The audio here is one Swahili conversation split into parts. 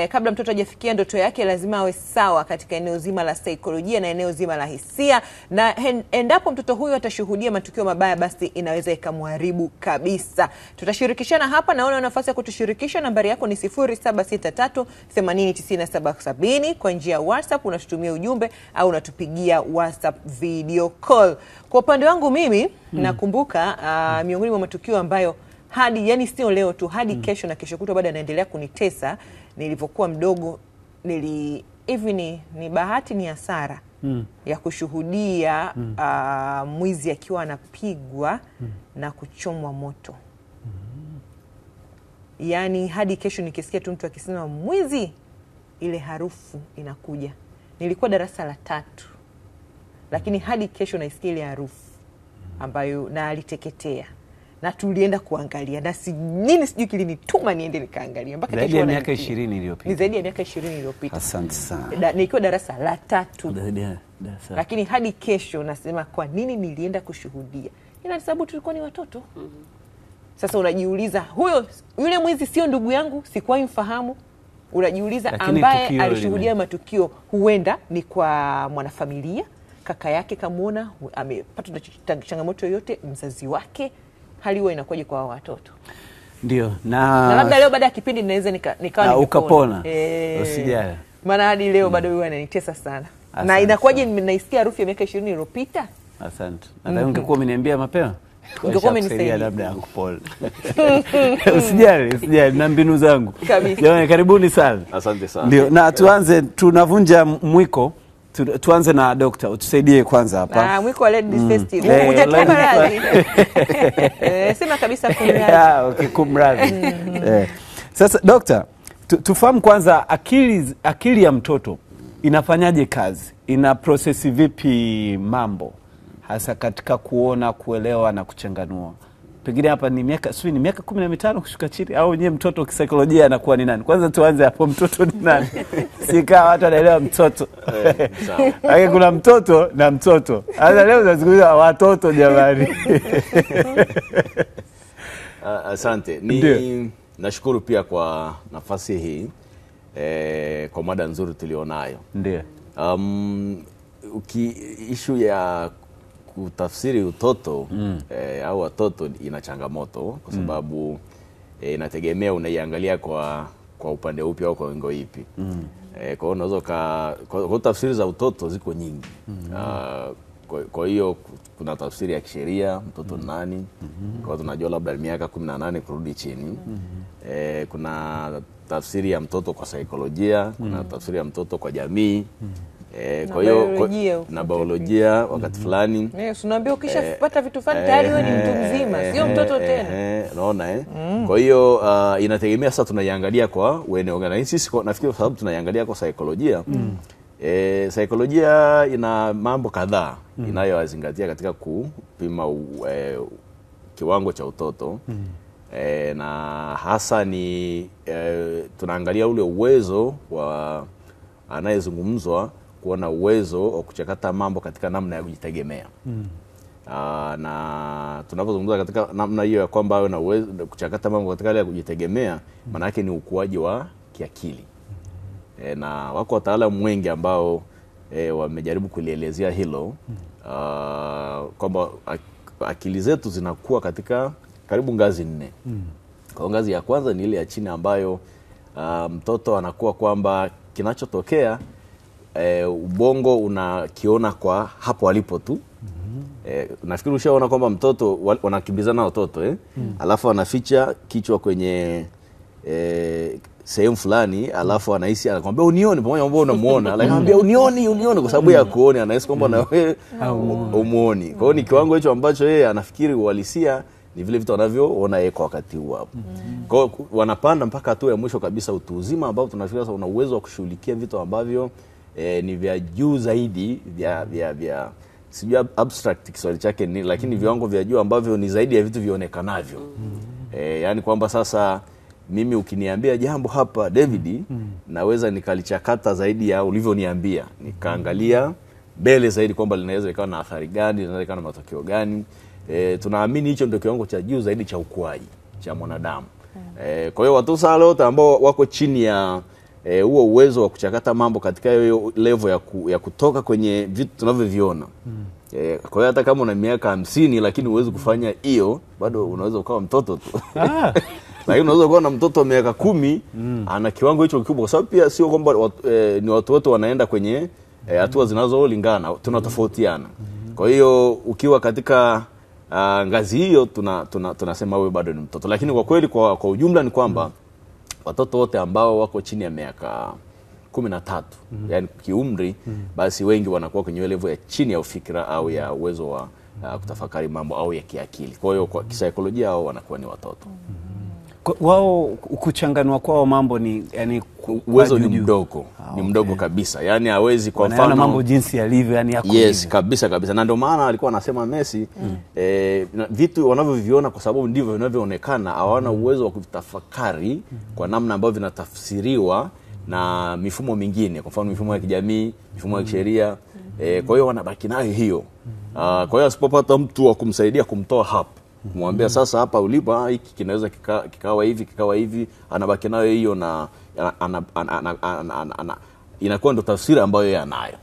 kabla mtoto hajafikia ndoto yake lazima awe sawa katika eneo zima la saikolojia na eneo zima la hisia, na endapo mtoto huyo atashuhudia matukio mabaya basi inaweza ikamharibu kabisa. Tutashirikishana hapa, na una nafasi ya kutushirikisha. Nambari yako ni 0763809770 kwa njia ya WhatsApp, unatutumia ujumbe au unatupigia WhatsApp video call. Kwa upande wangu mimi nakumbuka miongoni mwa matukio ambayo hadi yani sio leo tu, hadi kesho na kesho kutwa bado anaendelea kunitesa. Nilipokuwa mdogo ni bahati ni hasara ya kushuhudia mwizi akiwa anapigwa na kuchomwa moto. Yani hadi kesho nikisikia tu mtu akisema mwizi, ile harufu inakuja. Nilikuwa darasa la 3, lakini hadi kesho naisikia ile harufu ambayo na aliteketea. Na tulienda kuangalia, na sijui kilinituma niende nikaangalia mpaka kesho. Zaidi ya miaka 20 iliyopita. Ni zaidi ya miaka 20 iliyopita. Asante sana. Nikiwa darasa la 3. Lakini hadi kesho nasema kwa nini nilienda kushuhudia. Ila sababu tulikuwa ni watoto. Sasa unajiuliza, yule mwizi sio ndugu yangu, sikuwahi mfahamu. Unajiuliza, ambaye alishuhudia matukio huenda ni kwa mwanafamilia, kaka yake kamuona amepata changamoto yoyote, mzazi wake. Hali huwa inakuwaje kwa watoto? Ndio. Na labda leo baada ya kipindi ninaweza nikawa ukapona. Usijali. Maana hadi leo bado huwa ananitesa sana. Na inakuwaje naisikia harufu ya miaka 20 iliyopita? Asante. Nadhani ungekuwa umeniambia mapema. Ungekuwa umenisaidia labda yakupole. Usijali na mbinu zangu. Kabisa. Karibuni sana. Asante sana. Ndio. Na tunavunja mwiko. Tuanze na Dokta, utusaidie kwanza hapa. Mwiko wa Ladies Festival. Sema kabisa kumradhi. Okay, kumradhi. Sasa Dokta, tufahamu kwanza akili ya mtoto inafanyaje kazi? Ina process vipi mambo? Hasa katika kuona, kuelewa na kuchanganua. Pengine hapa ni miaka 15 kushuka chini, au nyewe mtoto kisaikolojia anakuwa ni nani? Kwanza tuanze hapo, mtoto ni nani? Sika watu wanaelewa mtoto. Sawa. Kuna mtoto na mtoto. Hata leo tunazungumza watoto jamani. Asante. Nashukuru pia kwa nafasi hii kwa mada nzuri tulionayo. Ndio. Issue ya kutafsiri utoto au watoto ina changamoto kwa sababu inategemea unaiangalia kwa upande upi au kwa wingo ipi. Kwa hiyo unaweza kwa tafsiri za utoto ziko nyingi. Kwa hiyo kuna tafsiri ya kisheria, mtoto nani? Kwa tunajua labda miaka 18 kurudi chini. Kuna tafsiri ya mtoto kwa saikolojia, kuna tafsiri ya mtoto kwa jamii. Kwa hiyo na biolojia wakati fulani. Unaambia ukishapata vitu fulani tayari wewe ni mtu mzima, sio mtoto tena. Unaona Kwa hiyo inategemea sasa tunaiangalia kwa eneo gani. Sisi nafikiri kwa sababu tunaiangalia kwa saikolojia. Saikolojia ina mambo kadhaa inayozingatia katika kupima kiwango cha utoto. Na hasa ni tunaangalia ule uwezo wa anayezungumzwa kuona uwezo wa kuchakata mambo katika namna ya kujitegemea. Na tunapozungumza katika namna hiyo ya kwamba awe na uwezo kuchakata mambo katika hali ya kujitegemea, maana yake ni ukuaji wa kiakili. Na wako wataalamu wengi ambao wamejaribu kulielezea hilo, kwamba akili zetu zinakuwa katika karibu ngazi 4. Kwa ngazi ya kwanza ni ile ya chini ambayo mtoto anakuwa kwamba kinachotokea ubongo unakiona kwa hapo alipo tu. Nafikiri ushaona kwamba mtoto wanakimbizana watoto alafu anaficha kichwa kwenye sehemu fulani, alafu anahisi anakuambia unione, pamoja na mbona unamuona, anakuambia unione kwa sababu ya kuona, anahisi kwamba na wewe umuoni. Kwa hiyo ni kiwango hicho ambacho yeye anafikiri uhalisia ni vile vitu wanavyoona yeye kwa wakati huo hapo. Kwa hiyo wanapanda mpaka hatua ya mwisho kabisa utu uzima, ambao tunafikiri sasa una uwezo wa kushughulikia vitu ambavyo ni vya juu zaidi, vya sijui abstract Kiswahili chake ni, lakini viwango vya juu ambavyo ni zaidi ya vitu vionekanavyo. Yani kwamba sasa mimi ukiniambia jambo hapa David, naweza nikalichakata zaidi ya ulivyoniambia, nikaangalia mbele zaidi kwamba linaweza ikawa na athari gani, linaweza ikawa na matokeo gani. Tunaamini hicho ndio kiwango cha juu zaidi cha ukuaji cha mwanadamu. Kwa hiyo watu sasa wote ambao wako chini ya huo uwezo wa kuchakata mambo katika hiyo level ya kutoka kwenye vitu tunavyoviona. Kwa hiyo hata kama una miaka 50 lakini uweze kufanya hiyo, bado unaweza ukawa mtoto tu. Lakini unaweza kuwa na mtoto wa miaka 10 ana kiwango hicho kikubwa, kwa sababu pia sio kwamba ni watu wote wanaenda kwenye hatua zinazolingana, tunatofautiana. Kwa hiyo ukiwa katika ngazi hiyo tunasema wewe bado ni mtoto. Lakini kwa kweli kwa ujumla ni kwamba watoto wote ambao wako chini ya miaka 13 yani kiumri, basi wengi wanakuwa kwenye level ya chini ya ufikra au ya uwezo wa kutafakari mambo au ya kiakili. Kwa hiyo kwa kisaikolojia wao wanakuwa ni watoto. Wao kuchanganua kwao mambo ni yani uwezo ni mdogo. Ni mdogo kabisa. Yani hawezi kwa mfano mambo jinsi yalivyo yani yako. Yes, kabisa. Na ndio maana alikuwa anasema Messi vitu wanavyoviona kwa sababu ndivyo vinavyoonekana, hawana uwezo wa kutafakari kwa namna ambayo vinatafsiriwa na mifumo mingine, kwa mfano mifumo ya kijamii, mifumo ya kisheria. Kwa hiyo wanabaki nayo hiyo. Kwa hiyo asipopata mtu wa kumsaidia kumtoa hapo, kumwambia sasa hapa ulipo hiki kinaweza kikawa hivi, anabaki nayo hiyo na inakuwa ndo tafsiri ambayo yeye anayo.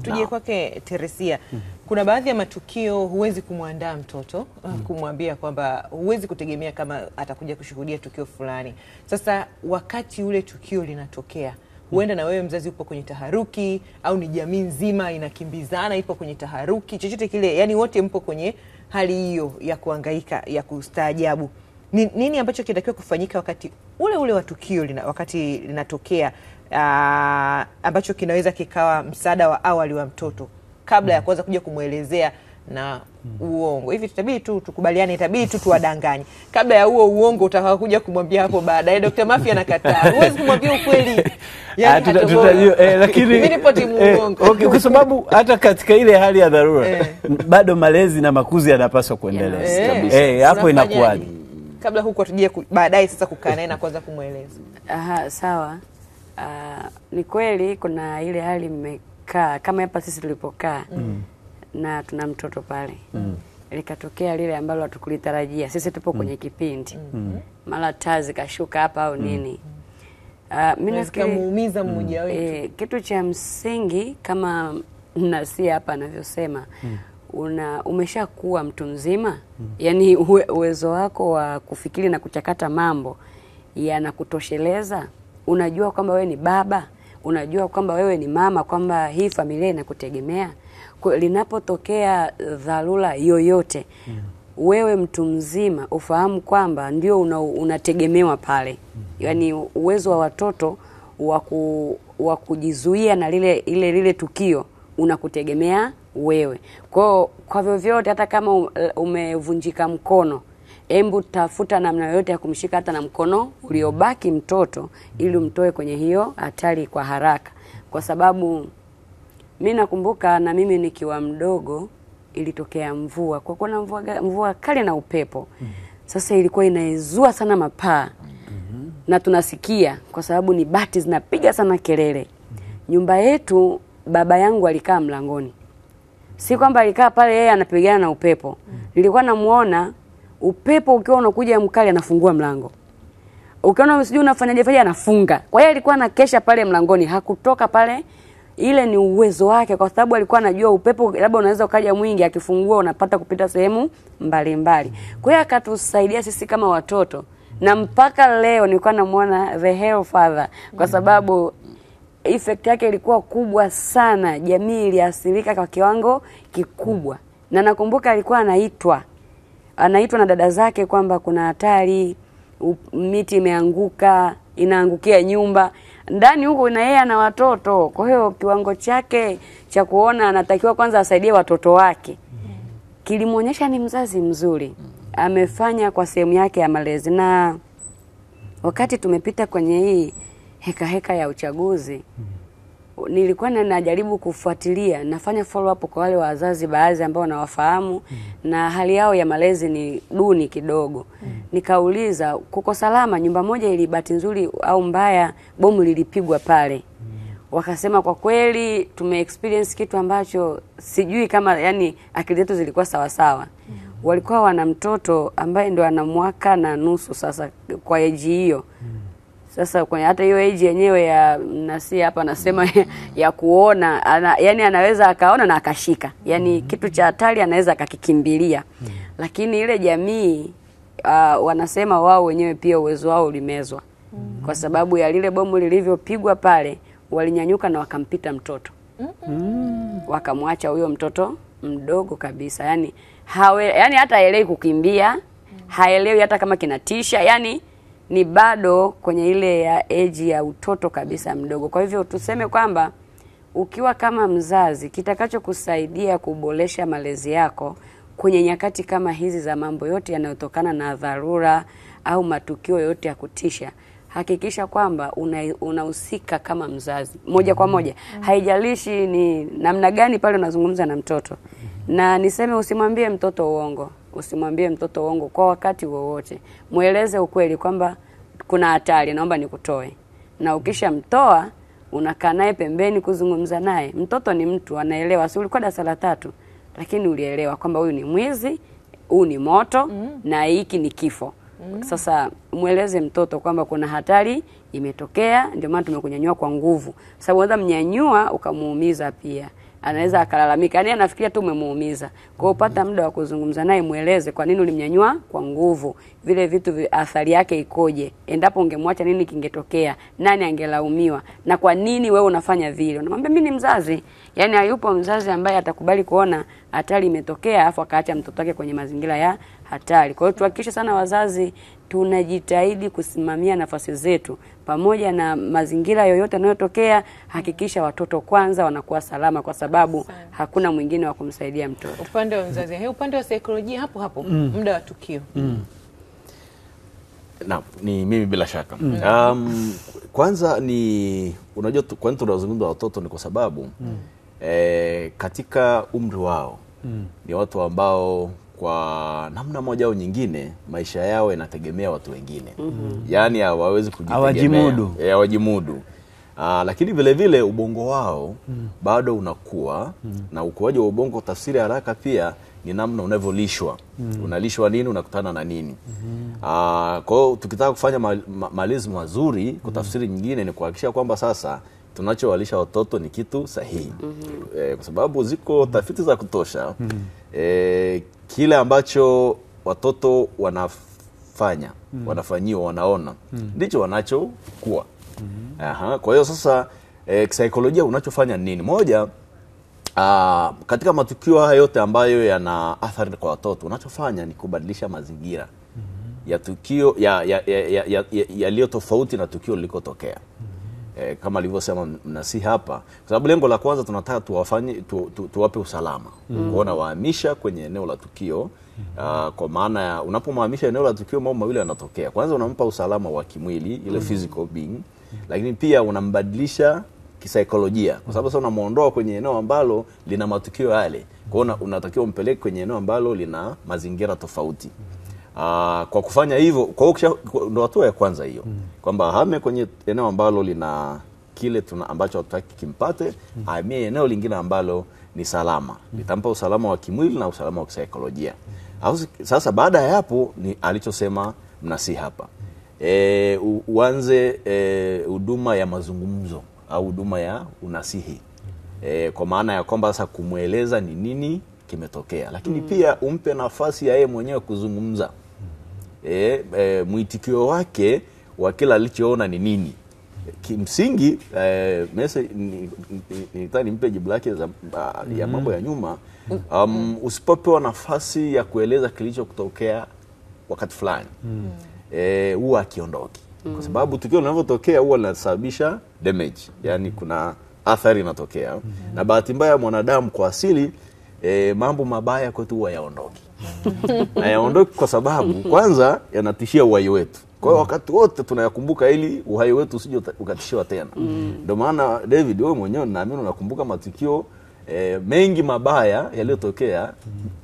Tuje kwake Teresia. Kuna baadhi ya matukio huwezi kumwandaa mtoto, kumwambia kwamba huwezi kutegemea kama atakuja kushuhudia tukio fulani. Sasa wakati ule tukio linatokea, huenda na wewe mzazi upo kwenye taharuki, au ni jamii nzima inakimbizana ipo kwenye taharuki, chochote kile, yani wote mpo kwenye hali hiyo ya kuhangaika, ya kustaajabu. Nini ambacho kinatakiwa kufanyika wakati ule wa tukio wakati linatokea, ambacho kinaweza kikawa msaada wa awali wa mtoto kabla ya kuanza kuja kumuelezea na uongo? Hivi tutabidi tu tukubaliane, itabidi tu tuwadanganye kabla ya huo uongo utakao kuja kumwambia hapo baadaye. Dr. Mafia anakataa. Huwezi kumwambia ukweli. Yani tutajua lakini ripoti muongo. Okay, kwa sababu hata katika ile hali ya dharura bado malezi na makuzi yanapaswa kuendelea. Hapo inakuwaje? Kabla huko tujie baadaye sasa kukaa naye na kuanza kumueleza. Sawa. Ni kweli kuna ile hali mmekaa kama hapa sisi tulipokaa na tuna mtoto pale. Likatokea lile ambalo hatukulitarajia. Sisi tupo kwenye kipindi. Mara tazi kashuka hapa au nini. Mimi nafikiri muumiza mmoja wetu. Kitu cha msingi kama Nasia hapa anavyosema, umeshakuwa mtu mzima, yani uwezo wako wa kufikiri na kuchakata mambo yanakutosheleza. Unajua kwamba wewe ni baba, unajua kwamba wewe ni mama, kwamba hii familia inakutegemea. Kwa linapotokea dharura yoyote, wewe mtu mzima ufahamu kwamba ndio unategemewa pale. Yani uwezo wa watoto wa kujizuia na lile tukio unakutegemea wewe. Kwa vyovyote, hata kama umevunjika mkono, hebu tafuta namna yoyote ya kumshika hata na mkono uliobaki mtoto, ili umtoe kwenye hiyo hatari kwa haraka. Kwa sababu mimi nakumbuka na mimi nikiwa mdogo ilitokea mvua. Kwa kuna mvua kali na upepo. Sasa ilikuwa inaezua sana mapaa. Na tunasikia kwa sababu ni bati zinapiga sana kelele. Nyumba yetu baba yangu alikaa mlangoni. Si kwamba alikaa pale yeye anapigana na upepo. Nilikuwa namuona upepo ukiwa unakuja mkali anafungua mlango. Ukiona usijui unafanyaje anafunga. Kwa hiyo alikuwa anakesha pale mlangoni, hakutoka pale. Ile ni uwezo wake, kwa sababu alikuwa anajua upepo labda unaweza ukaja mwingi, akifungua unapata kupita sehemu mbalimbali. Kwa hiyo akatusaidia sisi kama watoto, na mpaka leo nilikuwa namuona the hell father, kwa sababu effect yake ilikuwa kubwa sana. Jamii iliathirika kwa kiwango kikubwa. Na nakumbuka alikuwa anaitwa na dada zake kwamba kuna hatari, miti imeanguka, inaangukia nyumba. Ndani huko na yeye ana watoto. Kwa hiyo kiwango chake cha kuona anatakiwa kwanza asaidie watoto wake kilimuonyesha ni mzazi mzuri. Amefanya kwa sehemu yake ya malezi. Na wakati tumepita kwenye hii heka ya uchaguzi, nilikuwa najaribu kufuatilia, nafanya follow up kwa wale wazazi baadhi ambao nawafahamu na hali yao ya malezi ni duni kidogo. Nikauliza, kuko salama? Nyumba moja ili bahati nzuri au mbaya bomu lilipigwa pale. Wakasema kwa kweli experience kitu ambacho sijui kama yani akili zetu zilikuwa sawa sawa. Walikuwa wana mtoto ambaye ndo ana mwaka na nusu sasa kwa age hiyo. Sasa kwenye hata hiyo age yenyewe ya nasi hapa nasema ya kuona, yani anaweza akaona na akashika. Yani kitu cha hatari anaweza akakikimbilia. Lakini ile jamii wanasema wao wenyewe pia uwezo wao ulimezwa. Kwa sababu ya lile bomu lilivyopigwa pale, walinyanyuka na wakampita mtoto. Wakamwacha huyo mtoto mdogo kabisa. Yani hata haelewi kukimbia, haelewi hata kama kinatisha, yani ni bado kwenye ile ya age ya utoto kabisa mdogo. Kwa hivyo tuseme kwamba ukiwa kama mzazi, kitakacho kusaidia kuboresha malezi yako kwenye nyakati kama hizi za mambo yote yanayotokana na dharura au matukio yote ya kutisha, hakikisha kwamba unahusika kama mzazi moja kwa moja. Haijalishi ni namna gani pale unazungumza na mtoto. Na niseme usimwambie mtoto uongo. Usimwambie mtoto uongo kwa wakati wowote. Mueleze ukweli kwamba kuna hatari, naomba nikutoe. Na ukisha mtoa, unakaa naye pembeni kuzungumza naye. Mtoto ni mtu, anaelewa. Si ulikuwa darasa la 3, lakini ulielewa kwamba huyu ni mwizi, huu ni moto, na hiki ni kifo. Sasa mueleze mtoto kwamba kuna hatari imetokea, ndio maana tumekunyanyua kwa nguvu. Sababu unaweza mnyanyua ukamuumiza pia. Anaweza akalalamika, yani anafikiria tu umemuumiza. Kwa hiyo upata muda wa kuzungumza naye, mueleze kwa nini ulimnyanyua kwa nguvu. Vile vitu athari yake ikoje? Endapo ungemwacha nini kingetokea? Nani angelaumiwa? Na kwa nini wewe unafanya vile? Unamwambia mimi ni mzazi. Yani hayupo mzazi ambaye atakubali kuona hatari imetokea afu akaacha mtoto wake kwenye mazingira ya hatari. Kwa hiyo tuhakikishe sana wazazi tunajitahidi kusimamia nafasi zetu pamoja na mazingira yoyote yanayotokea. Hakikisha watoto kwanza wanakuwa salama, kwa sababu hakuna mwingine wa kumsaidia mtoto. Upande wa mzazi, upande wa saikolojia hapo muda wa tukio. Na ni mimi bila shaka. Kwanza ni unajua kwa nini tunazungumza watoto ni kwa sababu katika umri wao ni watu ambao kwa namna moja au nyingine maisha yao yanategemea watu wengine. Yaani hawawezi kujitegemea. Hawajimudu. Lakini vile vile ubongo wao bado unakuwa, na ukuaji wa ubongo tafsiri haraka pia ni namna unavyolishwa. Unalishwa nini, unakutana na nini. Kwa hiyo tukitaka kufanya malezi mazuri, kwa tafsiri nyingine ni kuhakikisha kwamba sasa tunachowalisha watoto ni kitu sahihi. Kwa sababu ziko tafiti za kutosha. Kile ambacho watoto wanafanya, wanafanyiwa, wanaona, ndicho wanachokuwa. Kwa hiyo sasa kisaikolojia unachofanya nini? Moja, katika matukio haya yote ambayo yana athari kwa watoto, unachofanya ni kubadilisha mazingira ya tukio yaliyo tofauti na tukio lilikotokea. Kama alivyosema mnasi hapa, kwa sababu lengo la kwanza tunataka tuwape usalama. Kuona wahamisha kwenye eneo la tukio. Kwa maana ya unapomhamisha eneo la tukio, mambo mawili yanatokea. Kwanza unampa usalama wa kimwili, ile physical being, lakini pia unambadilisha kisaikolojia, kwa sababu sasa unamuondoa kwenye eneo ambalo lina matukio yale. Kwa hiyo unatakiwa umpeleke kwenye eneo ambalo lina mazingira tofauti. Kwa kufanya hivyo, kwa hiyo ndo hatua ya kwanza hiyo, kwamba hame kwenye eneo ambalo lina kile ambacho hatutaki kimpate, hamie eneo lingine ambalo ni salama, litampa usalama wa kimwili na usalama wa kisaikolojia. Sasa baada ya hapo ni alichosema mnasi hapa, uanze huduma ya mazungumzo au huduma ya unasihi, kwa maana ya kwamba sasa kumueleza ni nini kimetokea, lakini pia umpe nafasi ya yeye mwenyewe kuzungumza. Mwitikio wake wa kila alichoona ni nini. Kimsingi nitani mpe jibu lake ya mambo ya nyuma. Usipopewa nafasi ya kueleza kilicho kutokea wakati fulani, huwa akiondoki. Kwa sababu tukio linavyotokea huwa linasababisha damage, yani kuna athari inatokea. Na bahati mbaya mwanadamu kwa asili, mambo mabaya kwetu huwa yaondoki. Na yaondoki kwa sababu kwanza yanatishia uhai wetu. Kwa hiyo wakati wote tunayakumbuka ili uhai wetu usije ukatishiwa tena. Ndio maana David, wewe mwenyewe naamini unakumbuka matukio mengi mabaya yaliyotokea,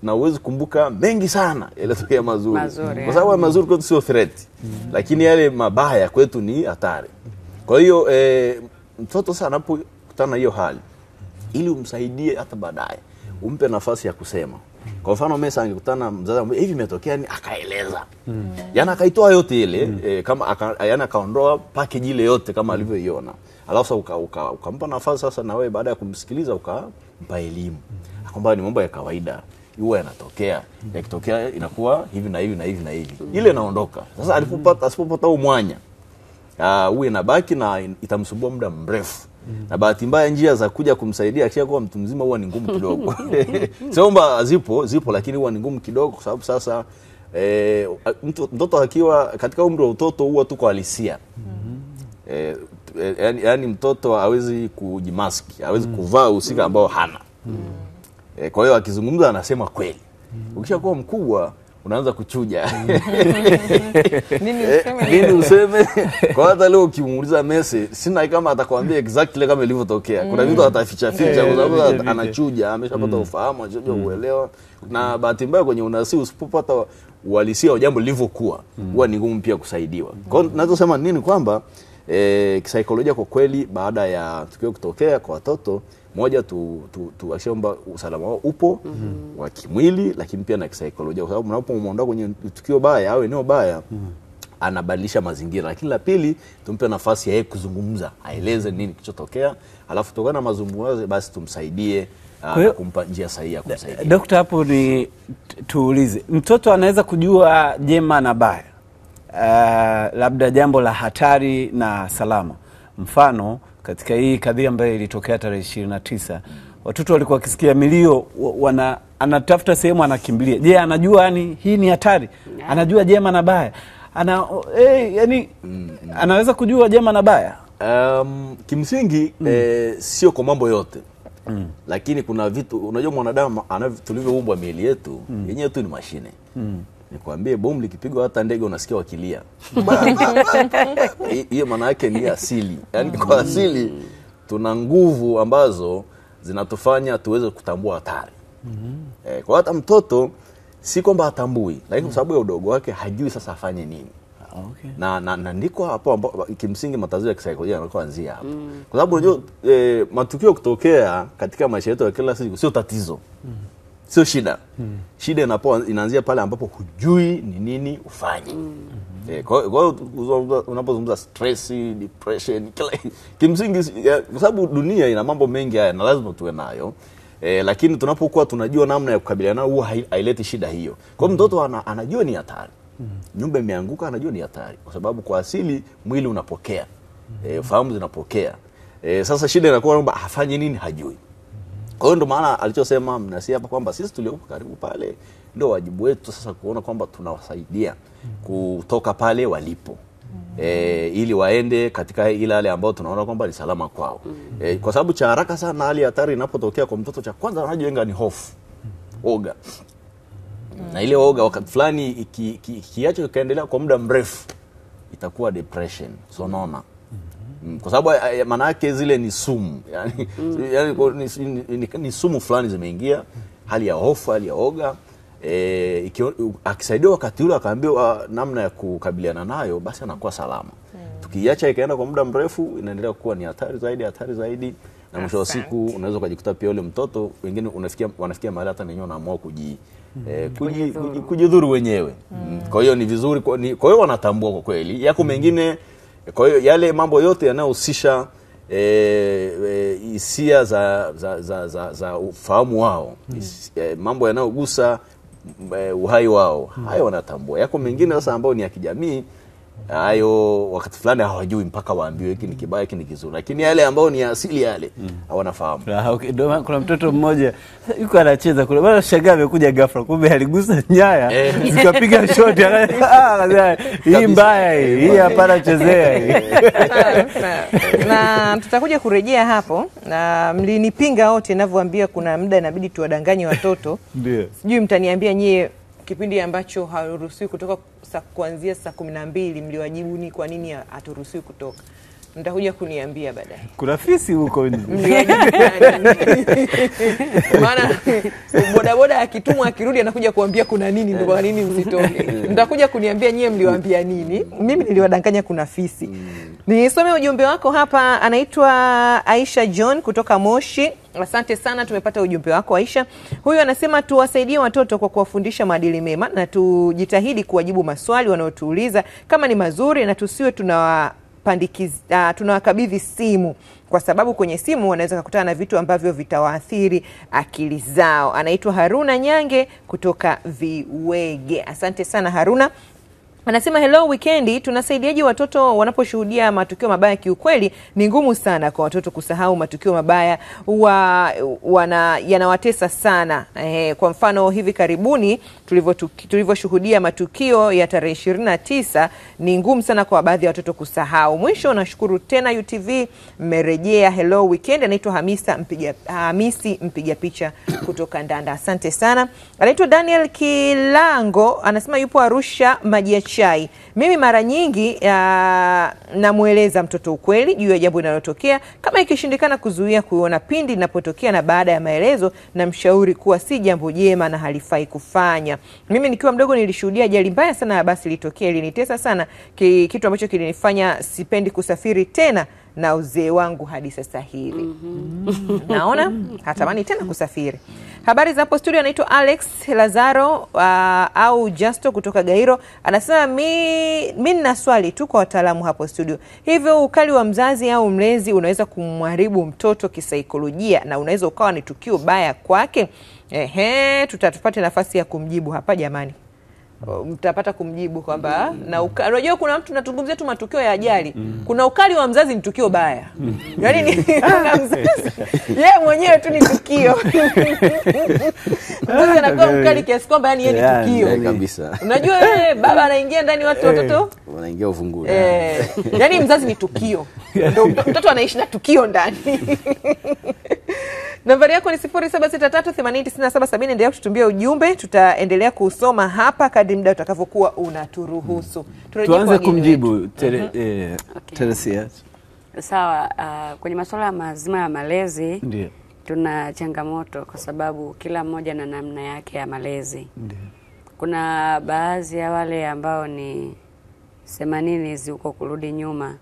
na uwezi kumbuka mengi sana yaliyotokea mazuri. Kwa sababu mazuri kwetu sio threat, lakini yale mabaya kwetu ni hatari. Kwa hiyo mtoto sana anapokutana hiyo hali, ili umsaidie hata baadaye, umpe nafasi ya kusema. Kwa mfano Messi angekutana mzazi hivi imetokea ni akaeleza. Yaani akaitoa yote ile kama yaani akaondoa package ile yote kama alivyoiona. Alafu ukampa nafasi sasa na wewe baada ya kumsikiliza ukampa elimu. Kwamba ni mambo ya kawaida. Huwa yanatokea. Yakitokea inakuwa hivi na hivi na hivi na hivi. Ile inaondoka. Sasa asipopata mwanya uwe nabaki na itamsumbua muda mrefu. Na bahati mbaya njia za kuja kumsaidia akishakuwa mtu mzima huwa ni ngumu kidogo. Siomba zipo lakini huwa ni ngumu kidogo kwa sababu sasa mtoto akiwa katika umri wa utoto huwa tuko halisia. Yani mtoto hawezi kujimaski, hawezi kuvaa usika ambao hana. Kwa hiyo akizungumza anasema kweli. Ukishakuwa mkubwa unaanza kuchuja. Nini useme? Kwa hata leo ukimuuliza Messi, sina kama atakwambia exactly kama ilivyotokea. Kuna vitu ataficha kwa sababu anachuja, ameshapata ufahamu, anajua uelewa. Na bahati mbaya kwenye unasi usipopata uhalisia wa jambo lilivyokuwa, huwa ni ngumu pia kusaidiwa. Kwa hiyo ninachosema nini kwamba kisaikolojia kwa kweli baada ya tukio kutokea kwa watoto moja tuashiomba usalama wao upo wa kimwili lakini pia na kisaikolojia kwa sababu mnapomuondoa kwenye tukio baya au eneo baya anabadilisha mazingira. Lakini la pili tumpe nafasi ya yeye kuzungumza, aeleze nini kilichotokea, alafu kutokana na mazungumzo basi tumsaidie na kumpa njia sahihi ya kumsaidia. Daktari, hapo ni tuulize, mtoto anaweza kujua jema na baya? Labda jambo la hatari na salama. Mfano katika hii kadhia ambayo ilitokea tarehe 29, watoto walikuwa wakisikia milio anatafuta sehemu anakimbilia. Je, anajua yani hii ni hatari? Anajua jema na baya? Yani anaweza kujua jema na baya? Kimsingi sio kwa mambo yote. Lakini kuna vitu unajua mwanadamu tulivyoumbwa miili yetu yenyewe tu ni mashine. Nikwambie bomu likipigwa hata ndege unasikia wakilia. Hiyo maana yake ni asili. Yaani kwa asili tuna nguvu ambazo zinatufanya tuweze kutambua hatari. Kwa hata mtoto si kwamba hatambui, lakini kwa sababu ya udogo wake hajui sasa afanye nini. Okay. Na ndiko hapo kimsingi matatizo ya kisaikolojia yanaanzia hapo. Kwa sababu unajua matukio kutokea katika maisha yetu ya kila siku sio tatizo. Sio shida. Shida inaanzia pale ambapo hujui ni nini ufanye. Kwa hiyo unapozungumza stress, depression, kimsingi kwa sababu dunia ina mambo mengi haya na lazima tuwe nayo. Lakini tunapokuwa tunajua namna ya kukabiliana huwa haileti shida hiyo. Kwa hiyo mtoto anajua ni hatari. Nyumba imeanguka anajua ni hatari kwa sababu kwa asili mwili unapokea. Fahamu zinapokea. Sasa shida inakuwa kwamba afanye nini hajui. Kwa hiyo ndo maana alichosema mnasi hapa kwamba sisi tuliokuwa karibu pale ndio wajibu wetu sasa kuona kwamba tunawasaidia kutoka pale walipo. Ili waende katika ile hali ambayo tunaona kwamba ni salama kwao. Kwa sababu cha haraka sana hali hatari inapotokea kwa mtoto cha kwanza anajenga ni hofu. Oga. Na ile oga wakati fulani kiacho kaendelea kwa muda mrefu itakuwa depression, sonona. Kwa sababu maana yake zile ni sumu. Yani ni sumu fulani zimeingia, hali ya hofu, hali ya oga. Akisaidiwa wakati ule akaambiwa namna ya kukabiliana nayo basi anakuwa salama. Tukiacha ikaenda kwa muda mrefu inaendelea kuwa ni hatari zaidi na mwisho wa siku unaweza kujikuta pia yule mtoto wengine wanafikia mahali hata nenyewe wanaamua kujidhuru wenyewe. Kwa hiyo ni vizuri kwa hiyo wanatambua kwa kweli yako mengine. Kwa hiyo yale mambo yote yanayohusisha hisia za ufahamu wao, mambo yanayogusa uhai wao, hayo wanatambua. Yako mengine sasa ambao ni ya kijamii, hayo wakati fulani hawajui mpaka waambiwe hiki ni kibaya hiki ni kizuri. Lakini yale ambao ni asili yale hawanafahamu. Okay, kuna mtoto mmoja yuko anacheza kule, bwana shangaa amekuja ghafla kumbe aligusa nyaya zikapiga shot. Hii mbaya hii hapana chezea hii. Na tutakuja kurejea hapo na mlinipinga wote ninavyoambia kuna muda inabidi tuwadanganye watoto. Ndio. Sijui mtaniambia nyie kipindi ambacho haruhusiwi kutoka kuanzia saa 12 mliwajibu ni kwa nini haturuhusiwi kutoka. Mtakuja kuniambia baadaye. Kuna fisi huko nje. Maana bodaboda akitumwa akirudi anakuja kuambia kuna nini, ndio kwa nini msitoke. Mtakuja kuniambia nyie mliwaambia nini. Mimi niliwadanganya kuna fisi. Nisome ujumbe wako hapa. Anaitwa Aisha John kutoka Moshi. Asante sana, tumepata ujumbe wako Aisha. Huyu anasema tuwasaidie watoto kwa kuwafundisha maadili mema na tujitahidi kuwajibu maswali wanaotuuliza kama ni mazuri, na tusiwe tunawakabidhi simu, kwa sababu kwenye simu wanaweza kukutana na vitu ambavyo vitawaathiri akili zao. Anaitwa Haruna Nyange kutoka Viwege. Asante sana Haruna. Anasema hello weekendi, tunasaidiaje watoto wanaposhuhudia matukio mabaya? Kiukweli ni ngumu sana kwa watoto kusahau matukio mabaya, yanawatesa sana. Kwa mfano hivi karibuni tulivyoshuhudia matukio ya tarehe 29, ni ngumu sana kwa baadhi ya watoto kusahau. Mwisho, nashukuru tena UTV mmerejea. Hello weekend. Anaitwa Hamisi mpiga picha kutoka Ndanda. Asante sana. Anaitwa Daniel Kilango, anasema yupo Arusha maji ya chai. Mimi mara nyingi namueleza mtoto ukweli juu ya jambo linalotokea. Kama ikishindikana kuzuia kuona pindi linapotokea, na baada ya maelezo na mshauri kuwa si jambo jema na halifai kufanya. Mimi nikiwa mdogo nilishuhudia ajali mbaya sana ya basi litokea, ilinitesa sana, kitu ambacho kilinifanya sipendi kusafiri tena na uzee wangu hadi sasa hivi. Naona hatamani tena kusafiri. Habari za hapo studio. Anaitwa Alex Lazaro au Justo kutoka Gairo. Anasema mimi nina swali tu kwa wataalamu hapo studio. Hivyo ukali wa mzazi au mlezi unaweza kumharibu mtoto kisaikolojia na unaweza ukawa ni tukio baya kwake? Tutatupate nafasi ya kumjibu hapa jamani. Mtapata kumjibu kwamba unajua kuna mtu natungumzia tu matukio ya ajali. Kuna ukali wa mzazi ni tukio baya. Yaani ni yeye mwenyewe tu ni tukio. Mzazi anakuwa mkali kiasi kwamba yani yeye ni tukio kabisa. Unajua baba anaingia ndani, watoto wanaingia ufunguni. Yaani mzazi ni tukio. Ndio mtoto anaishi na tukio ndani. Nambari yako ni 0763809770. Endelea kututumia ujumbe, tutaendelea kusoma hapa kadri muda utakavyokuwa unaturuhusu. Tuanze kumjibu Teresia. Sawa, kwenye masuala mazima ya malezi, Ndiyo. tuna changamoto kwa sababu kila mmoja na namna yake ya malezi. Ndiyo. Kuna baadhi ya wale ambao ni 80 huko kurudi nyuma,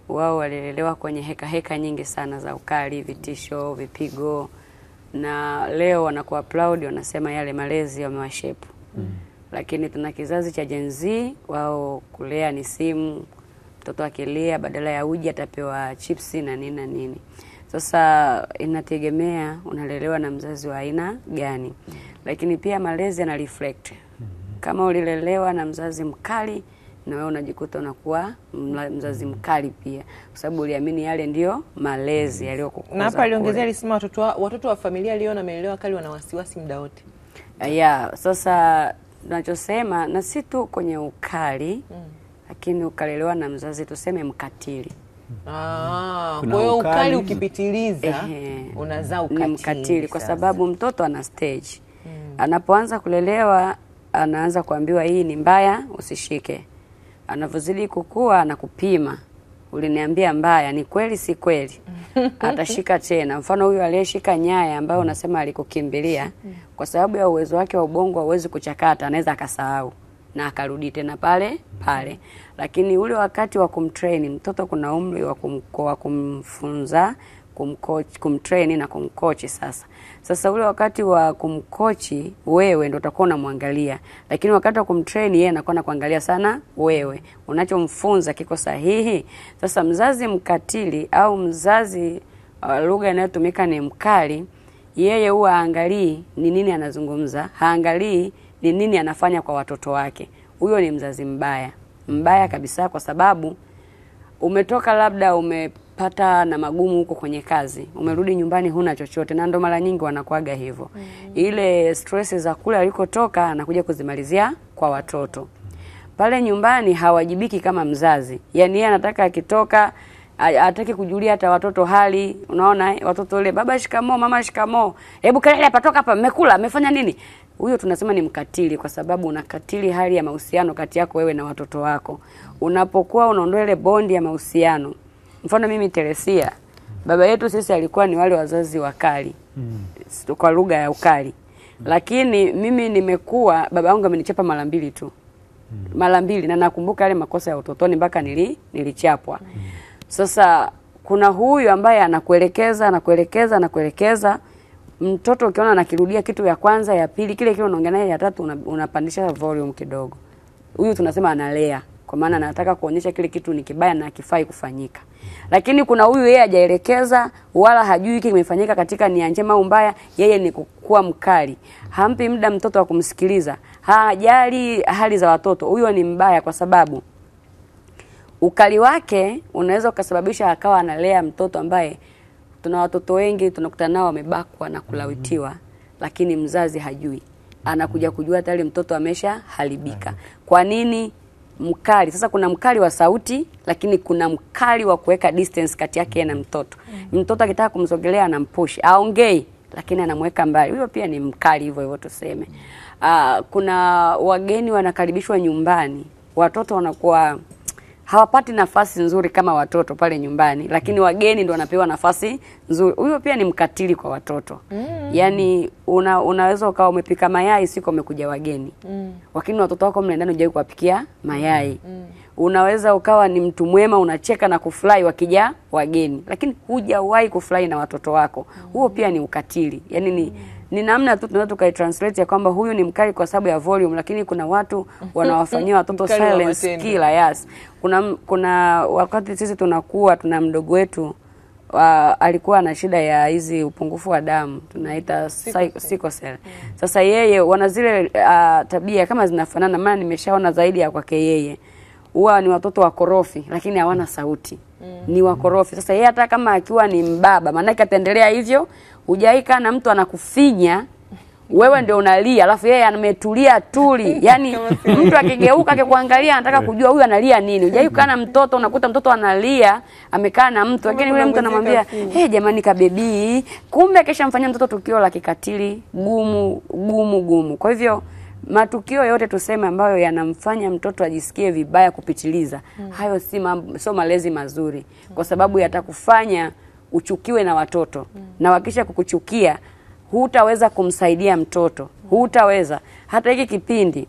wao walilelewa kwenye heka nyingi sana za ukali, vitisho, vipigo, na leo wanakuwa proud, wanasema yale malezi yamewashape. Lakini tuna kizazi cha Gen Z, wao kulea ni simu, mtoto akilia badala ya uji atapewa chipsi na nini na nini. Sasa inategemea unalelewa na mzazi wa aina gani. Lakini pia malezi yana reflect. Kama ulilelewa na mzazi mkali, na wewe unajikuta unakuwa mzazi mkali pia, kwa sababu uliamini yale ndio malezi yaliyokukuza. Na hapa aliongezea, alisema watoto wa familia leo na melelewa kali wana wasiwasi muda wote. Sasa tunachosema na si tu kwenye ukali, lakini ukalelewa na mzazi tuseme mkatili. Kwa hiyo ukali ukipitiliza unazaa ukatili. Ni mkatili kwa sababu mtoto ana stage. Anapoanza kulelewa anaanza kuambiwa hii ni mbaya, usishike. Anavyozidi kukua anakupima. Uliniambia mbaya, ni kweli si kweli? Atashika tena. Mfano huyu aliyeshika nyaya ambayo unasema alikukimbilia, kwa sababu ya uwezo wake wa ubongo hauwezi kuchakata, anaweza akasahau na akarudi tena pale pale. Lakini ule wakati wa kumtrain mtoto, kuna umri wa kumfunza, kumtrain na kumcoach. Sasa ule wakati wa kumcoach wewe ndio utakuwa unamwangalia, lakini wakati wa kumtrain yeye anakuwa anakuangalia sana wewe, unachomfunza kiko sahihi. Sasa mzazi mkatili au mzazi lugha inayotumika ni mkali, yeye huwa haangalii ni nini anazungumza, haangalii ni nini anafanya kwa watoto wake. Huyo ni mzazi mbaya kabisa, kwa sababu umetoka labda umepata na magumu huko kwenye kazi, umerudi nyumbani huna chochote, na ndo mara nyingi wanakuaga hivyo. Ile stress za kule alikotoka anakuja kuzimalizia kwa watoto. Pale nyumbani hawajibiki kama mzazi. Yaani yeye anataka akitoka hataki kujulia hata watoto hali. Unaona watoto wale, baba shikamoo, mama shikamoo, hebu kelele hapa, toka hapa, mmekula, mmefanya nini? Huyo tunasema ni mkatili, kwa sababu unakatili hali ya mahusiano kati yako wewe na watoto wako. Unapokuwa unaondoa ile bondi ya mahusiano, Mfano mimi Teresia, baba yetu sisi alikuwa ni wale wazazi wakali. Kwa lugha ya ukali. Lakini mimi nimekuwa, baba yangu amenichapa mara 2 tu. Mara 2, na nakumbuka yale makosa ya utotoni mpaka nilichapwa. Sasa kuna huyu ambaye anakuelekeza. Mtoto ukiona anakirudia kitu ya kwanza, ya pili, kile unaongea naye ya tatu, unapandisha volume kidogo. Huyu tunasema analea, kwa maana anataka kuonyesha kile kitu ni kibaya na hakifai kufanyika. Lakini kuna huyu yeye hajaelekeza wala hajui hiki kimefanyika katika nia njema au mbaya, yeye ni kuwa mkali. Hampi muda mtoto wa kumsikiliza. Hajali hali za watoto. Huyo ni mbaya kwa sababu ukali wake unaweza ukasababisha akawa analea mtoto ambaye tuna watoto wengi tunakutana nao wamebakwa na kulawitiwa, lakini mzazi hajui. Anakuja kujua tayari mtoto amesha haribika. Kwa nini? Mkali. Sasa kuna mkali wa sauti, lakini kuna mkali wa kuweka distance kati yake na mtoto. Mtoto akitaka kumsogelea anampush, aongei lakini anamweka mbali. Huyo pia ni mkali hivyo tuseme. Kuna wageni wanakaribishwa nyumbani. Watoto wanakuwa hawapati nafasi nzuri kama watoto pale nyumbani, lakini wageni ndio wanapewa nafasi nzuri. Huyo pia ni mkatili kwa watoto. Yaani unaweza ukawa umepika mayai siku umekuja wageni. Lakini watoto wako mle ndani hujawahi kuwapikia mayai. Unaweza ukawa ni mtu mwema, unacheka na kufurahi wakija wageni, lakini hujawahi kufurahi na watoto wako. Huo pia ni ukatili. Yaani ni namna tu tunaweza tukaitranslate ya kwamba huyu ni mkali kwa sababu ya volume, lakini kuna watu wanawafanyia watoto silence killer. Yes. Kuna wakati sisi tuna mdogo wetu alikuwa na shida ya hizi upungufu wa damu, tunaita sickle cell. Sasa yeye wana zile tabia kama zinafanana, maana nimeshaona zaidi ya kwake yeye. Huwa ni watoto wakorofi lakini hawana sauti. Ni wakorofi. Sasa yeye hata kama akiwa ni mbaba, maana yake ataendelea hivyo. Hujaika na mtu anakufinya, wewe ndio unalia, alafu yeye ametulia tuli. Yaani mtu akigeuka akikuangalia anataka kujua huyu analia nini. Hujaika na mtoto, unakuta mtoto analia, amekaa na mtu, lakini yule mtu anamwambia, jamani kabebi." Kumbe kesha mfanyia mtoto tukio la kikatili, gumu. Kwa hivyo matukio yote tuseme ambayo yanamfanya mtoto ajisikie vibaya kupitiliza, hayo sio malezi mazuri, kwa sababu yatakufanya uchukiwe na watoto. Na wakisha kukuchukia, hutaweza kumsaidia mtoto. Hutaweza. Hata hiki kipindi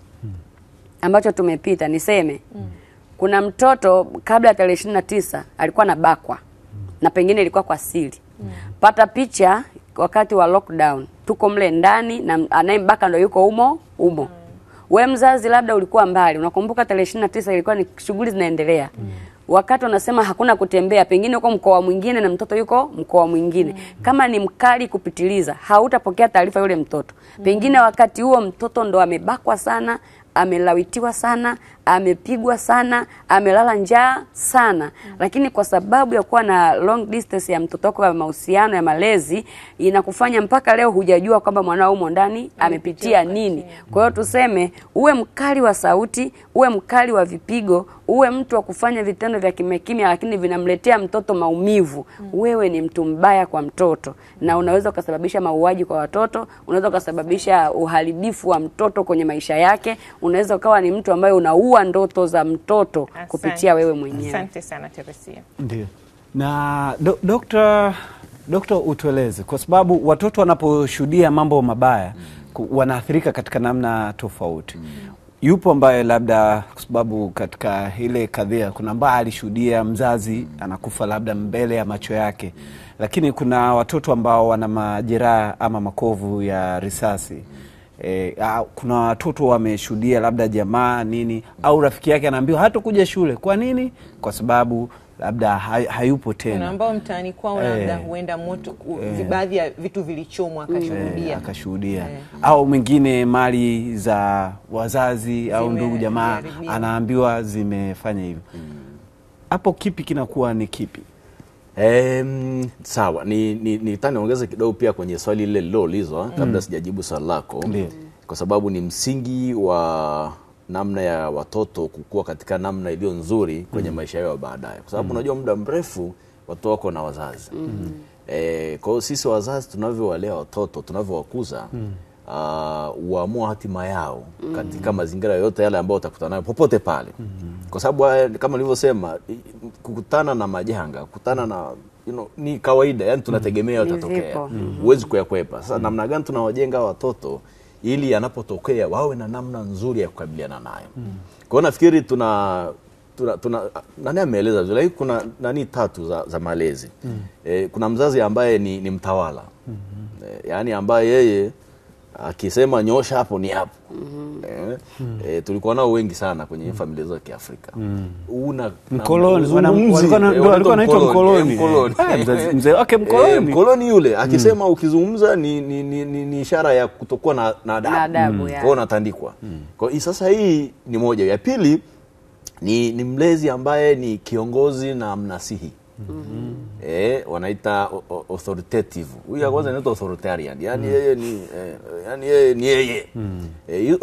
ambacho tumepita niseme, kuna mtoto kabla ya tarehe 29 alikuwa anabakwa. Na pengine ilikuwa kwa siri. Pata picha wakati wa lockdown. Tuko mle ndani na anayembaka ndio yuko umo. Wewe mzazi labda ulikuwa mbali. Unakumbuka tarehe 29 ilikuwa ni shughuli zinaendelea. Wakati wanasema hakuna kutembea, pengine uko mkoa mwingine na mtoto yuko mkoa mwingine. Kama ni mkali kupitiliza, hautapokea taarifa yule mtoto. Pengine wakati huo mtoto ndo amebakwa sana, amelawitiwa sana, amepigwa sana, amelala njaa sana. Lakini kwa sababu ya kuwa na long distance ya mtoto wako ya mahusiano ya malezi, inakufanya mpaka leo hujajua kwamba mwanao humo ndani amepitia nini. Kwa hiyo tuseme, uwe mkali wa sauti, uwe mkali wa vipigo, uwe mtu wa kufanya vitendo vya kimya lakini vinamletea mtoto maumivu. Wewe ni mtu mbaya kwa mtoto, na unaweza kusababisha mauaji kwa watoto, unaweza kusababisha uharibifu wa mtoto kwenye maisha yake, unaweza ukawa ni mtu ambaye unaua ndoto za mtoto kupitia wewe mwenyewe. Asante sana Teresia. Ndio. Na Dokta, utueleze, kwa sababu watoto wanaposhuhudia mambo mabaya wanaathirika katika namna tofauti. Yupo ambaye labda kwa sababu katika ile kadhia kuna ambaye alishuhudia mzazi anakufa labda mbele ya macho yake, lakini kuna watoto ambao wana majeraha ama makovu ya risasi. Kuna watoto wameshuhudia labda jamaa nini au rafiki yake anaambiwa hata kuja shule. Kwa nini? Kwa sababu labda hayupo tena. Kuna ambao mtaani kwao labda huenda moto, baadhi ya vitu vilichomwa akashuhudia. Au mwingine mali za wazazi au ndugu jamaa anaambiwa zimefanya hivyo. Hapo kipi kinakuwa ni kipi? Sawa, nitani ongeza kidogo pia kwenye swali lile liloulizwa kabla sijajibu swali lako. Kwa sababu ni msingi wa namna ya watoto kukua katika namna iliyo nzuri kwenye maisha yao baadaye. Kwa sababu unajua muda mrefu watoto wako na wazazi. Kwa hiyo sisi wazazi tunavyowalea watoto, tunavyowakuza, uamua hatima yao katika mazingira yote yale ambayo utakutana nayo popote pale. Kwa sababu kama nilivyosema, kukutana na majanga, kukutana na ni kawaida, yani tunategemea yatatokea. Huwezi kuyakwepa. Sasa namna gani tunawajenga watoto ili yanapotokea wawe na namna nzuri ya kukabiliana nayo. Kwa hiyo nafikiri tuna nani ameeleza vizuri, kuna nani tatu za malezi. Kuna mzazi ambaye ni mtawala. Yani ambaye yeye akisema nyosha hapo ni hapo. Tulikuwa nao wengi sana kwenye familia za Kiafrika. Mkoloni, walikuwa wanaitwa mkoloni. Mzee wake mkoloni. Mkoloni yule akisema ukizungumza ni ishara ya kutokuwa na adabu. Kwa hiyo unatandikwa. Kwa hiyo sasa hii ni moja. Ya pili ni mlezi ambaye ni kiongozi na mnasihi. Wanaita authoritative. Huyu kwanza anaitwa authoritarian. Yani yeye ni yeye.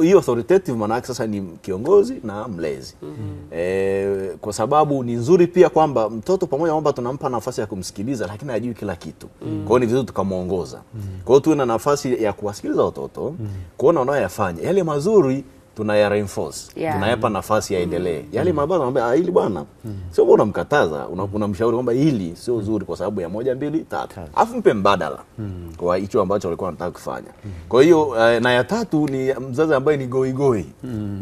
Hiyo authoritative maana yake sasa ni kiongozi na mlezi. Kwa sababu ni nzuri pia kwamba mtoto pamoja kwamba tunampa nafasi ya kumsikiliza, lakini hajui kila kitu. Kwa hiyo ni vizuri tukamuongoza. Kwa hiyo tuwe na nafasi ya kuwasikiliza watoto, kuona wanayoyafanya. Yale mazuri tunaya reinforce, tunayapa nafasi yaendelee. Yale mabaya tunamwambia hili bwana, sio bora mkataza, unamshauri kwamba hili sio zuri kwa sababu ya 1 2 3. Alafu mpe mbadala kwa hicho ambacho alikuwa anataka kufanya. Kwa hiyo na ya tatu ni mzazi ambaye ni goigoi.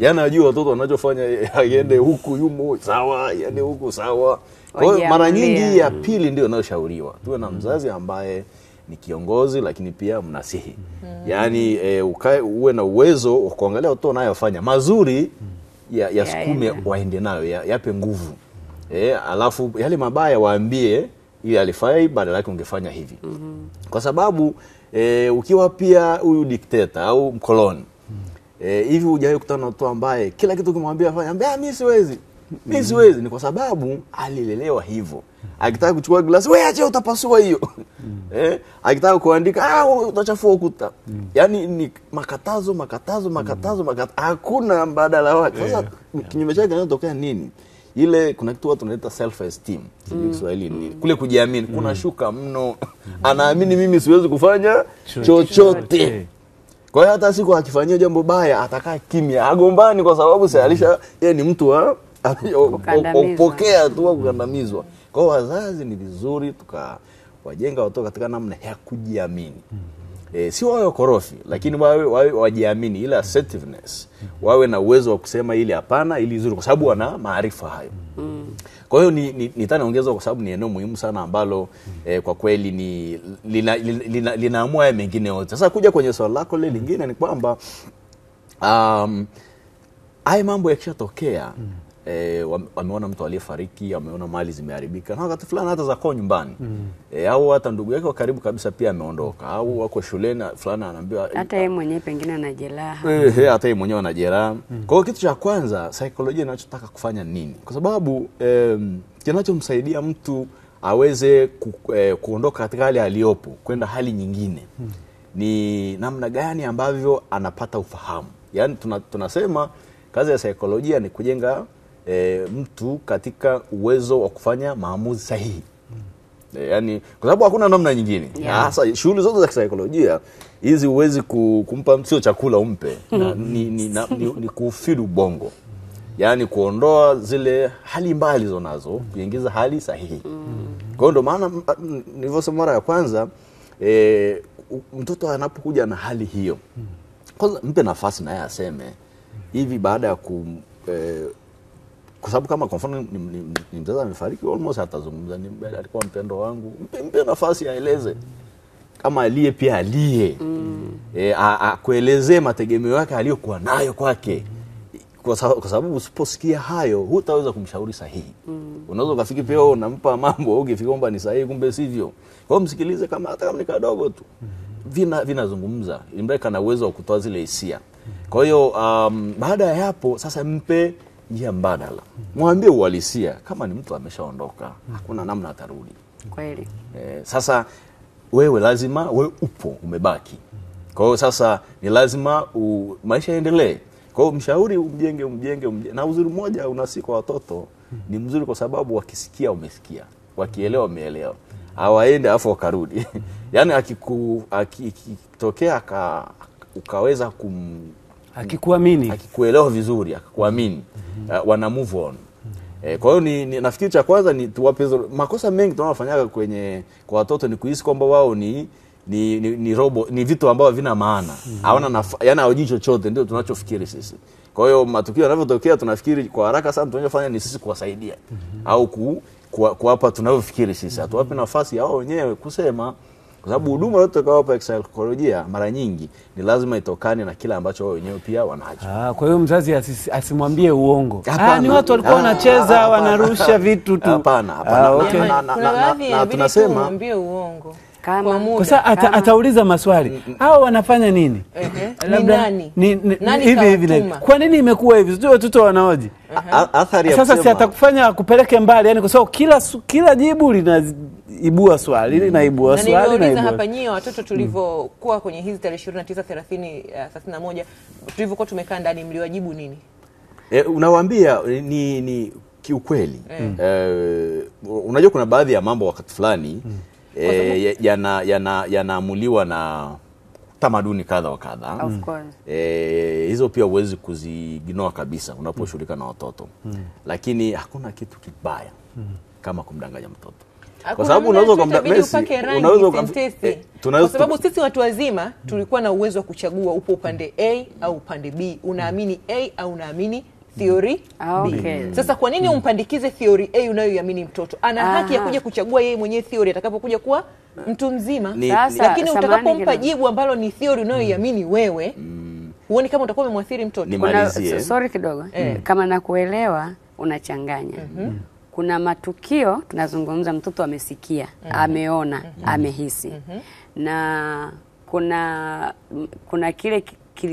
Yaani anajua watoto wanachofanya, aende huku yumo sawa, yaani huku sawa. Kwa hiyo mara nyingi ya pili ndio inayoshauriwa. Tuwe na mzazi ambaye ni kiongozi lakini pia mnasihi. Yaani uwe na uwezo wa kuangalia watoto wanayofanya mazuri ya sukume waende nayo, yape nguvu. Alafu yale mabaya waambie ili alifai badala yake ungefanya hivi. Kwa sababu ukiwa pia huyu dikteta au mkoloni, hivi hujawahi kukutana na mtu ambaye kila kitu ukimwambia afanye, ambia mimi siwezi. Mimi siwezi, ni kwa sababu alilelewa hivyo. Akitaka kuchukua glasi, wewe acha utapasua hiyo. Akitaka kuandika, utachafua ukuta. Yaani ni makatazo. Hakuna mbadala wake. Sasa kinyume chake kinatokea nini? Ile kuna kitu watu wanaita self esteem. Kiswahili ni kule kujiamini. Kuna shuka mno. Anaamini mimi siwezi kufanya chochote. Kwa hiyo hata siku akifanyia jambo baya atakaa kimya, agombani kwa sababu yeye ni mtu wa kupokea tu, kukandamizwa. Kwa hiyo wazazi ni vizuri tukawajenga watoto katika namna ya kujiamini. Si wawe korofi, lakini wawe wajiamini, ile assertiveness. Wawe na uwezo wa kusema ili hapana, ili nzuri, kwa sababu wana maarifa hayo. Kwa hiyo nitaongeza kwa sababu ni eneo muhimu sana ambalo kwa kweli linaamua mengine yote. Sasa kuja kwenye swali lako lingine ni kwamba haya mambo yakishatokea, wameona mtu aliyefariki, wameona mali zimeharibika, na wakati fulani hata zako nyumbani, au hata ndugu yake wa karibu kabisa pia ameondoka, au wako shuleni fulani anaambiwa hata yeye mwenyewe pengine ana jeraha, hata yeye mwenyewe ana jeraha. Kwa hiyo kitu cha kwanza saikolojia inachotaka kufanya nini? Kwa sababu kinachomsaidia mtu aweze kuondoka katika hali aliyopo kwenda hali nyingine ni namna gani ambavyo anapata ufahamu. Yaani tunasema kazi ya saikolojia ni kujenga mtu katika uwezo wa kufanya maamuzi sahihi. Yaani kwa sababu hakuna namna nyingine. Sasa shughuli zote za kisaikolojia hizi huwezi kumpa mtu chakula umpe, ni kufeed ubongo. Yaani kuondoa zile hali mbali zonazo, kuingiza hali sahihi. Kwa hiyo ndo maana nilivyosema mara ya kwanza, mtoto anapokuja na hali hiyo, kwanza mpe nafasi naye aseme hivi baada ya kwa sababu kama kwa mfano ni mzazi amefariki, almost atazungumza, alikuwa mpendo wangu, mpe nafasi aeleze. Kama aliye pia aliye, kuelezea mategemeo yake aliyokuwa nayo kwake. Kwa sababu usiposikia hayo hutaweza kumshauri sahihi. Unaweza kufikiri pia unampa mambo ukifika kwamba ni sahihi, kumbe sivyo. Kwa hiyo msikilize, kama hata kama ni kadogo tu, vinazungumza, imbe kana uwezo wa kutoa zile hisia. Kwa hiyo baada ya hapo sasa mpe njia mbadala. Mwambie uhalisia, kama ni mtu ameshaondoka, hakuna namna atarudi. Kweli. Sasa wewe lazima upo, umebaki. Kwa hiyo sasa ni lazima maisha yaendelee. Kwa hiyo mshauri umjenge. Na uzuri mmoja unasika watoto ni mzuri kwa sababu wakisikia umesikia, wakielewa umeelewa. Hawaende afu wakarudi. Yaani akitokea ukaweza akikuelewa vizuri, akakuamini, wana move on. Kwa hiyo ni nafikiri cha kwanza ni tuwape makosa mengi tunayofanyaga kwa watoto ni kuhisi kwamba wao ni robo, ni vitu ambavyo vina maana. Hawana yana hawajui chochote, ndio tunachofikiri sisi. Kwa hiyo matukio yanavyotokea tunafikiri kwa haraka sana tunachofanya ni sisi kuwasaidia au kuwapa tunavyofikiri sisi. Hatuwape nafasi yao wenyewe kusema, kwa sababu huduma yote kwa saikolojia mara nyingi ni lazima itokane na kile ambacho wao wenyewe pia wanacho. Kwa hiyo mzazi asimwambie uongo. Ni watu walikuwa wanacheza wanarusha vitu tu. Hapana. Na tunasema mwambie uongo. Kwa sababu atauliza maswali. Hao wanafanya nini? Hivi. Kwa nini imekuwa hivi? Sio watoto wanaoje. Sasa si atakufanya kupeleke mbali, yani kwa sababu kila jibu linaibua swali, linaibua swali. Na niuliza hapa nyie watoto tulivyokuwa kwenye hizi tarehe 29, 30, 31 tulivyokuwa tumekaa ndani, mliwajibu nini? Unawaambia ni kiukweli. Unajua kuna baadhi ya mambo wakati fulani yanaamuliwa na tamaduni kadha wa kadha. Of course. Hizo pia huwezi kuziginoa kabisa unaposhughulika na watoto. Lakini hakuna kitu kibaya kama kumdanganya mtoto. Kwa sababu unaweza kwa sababu sisi watu wazima tulikuwa na uwezo wa kuchagua upo upande A au upande B. Unaamini A au unaamini theory B. Sasa kwa nini umpandikize theory A unayoiamini mtoto? Ana haki ya kuja kuchagua yeye mwenyewe theory atakapokuja kuwa mtu mzima. Lakini utakapompa jibu ambalo ni theory unayoiamini wewe, huoni kama utakuwa umemwathiri mtoto? Sorry kidogo. Kama nakuelewa unachanganya. Kuna matukio tunazungumza, mtoto amesikia, ameona, amehisi. Na kuna kile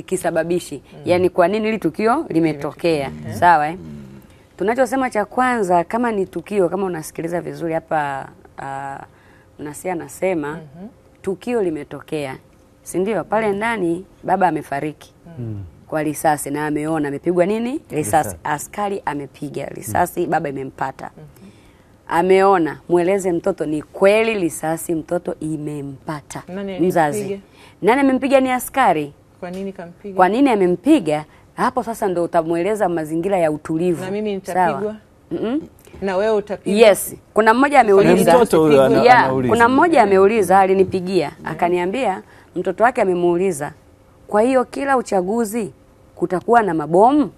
kisababishi. Yani kwa nini hili tukio limetokea? Sawa Tunachosema cha kwanza, kama ni tukio, kama unasikiliza vizuri hapa Mnasia anasema tukio limetokea. Si ndio? Pale ndani baba amefariki. Kwa risasi na ameona amepigwa nini? Risasi. Askari amepiga risasi, baba imempata. Ameona, mueleze mtoto ni kweli risasi mtoto imempata. Mzazi. Nani amempiga? Ni askari. Kwa nini kampiga? Kwa nini amempiga? Hapo sasa ndio utamueleza mazingira ya utulivu. Na mimi nitapigwa. Na wewe utapigwa. Yes. Kuna mmoja ameuliza. Kuna mmoja ameuliza, alinipigia, akaniambia mtoto wake amemuuliza, kwa hiyo kila uchaguzi kutakuwa na mabomu?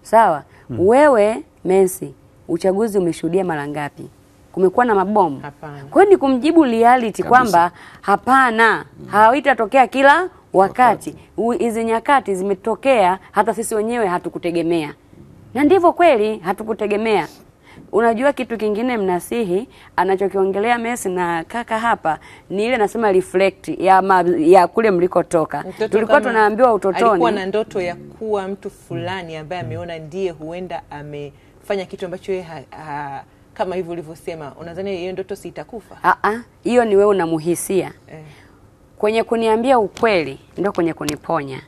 Sawa. Wewe Messi, uchaguzi umeshuhudia mara ngapi? Kumekuwa na mabomu? Hapana. Kwa hiyo ni kumjibu reality kwamba hapana, haitatokea kila wakati. Hizi nyakati zimetokea, hata sisi wenyewe hatukutegemea. Na ndivyo kweli, hatukutegemea. Unajua kitu kingine Mnasihi anachokiongelea Messi na kaka hapa ni ile nasema reflect ya kule mlikotoka. Tulikuwa tunaambiwa utotoni alikuwa na ndoto ya kuwa mtu fulani ambaye ameona ndiye huenda amefanya kitu ambacho yeye kama hivyo ulivyosema, unadhani hiyo ndoto si itakufa? Hiyo ni wewe unamuhisia. Kwenye kuniambia ukweli ndio kwenye kuniponya.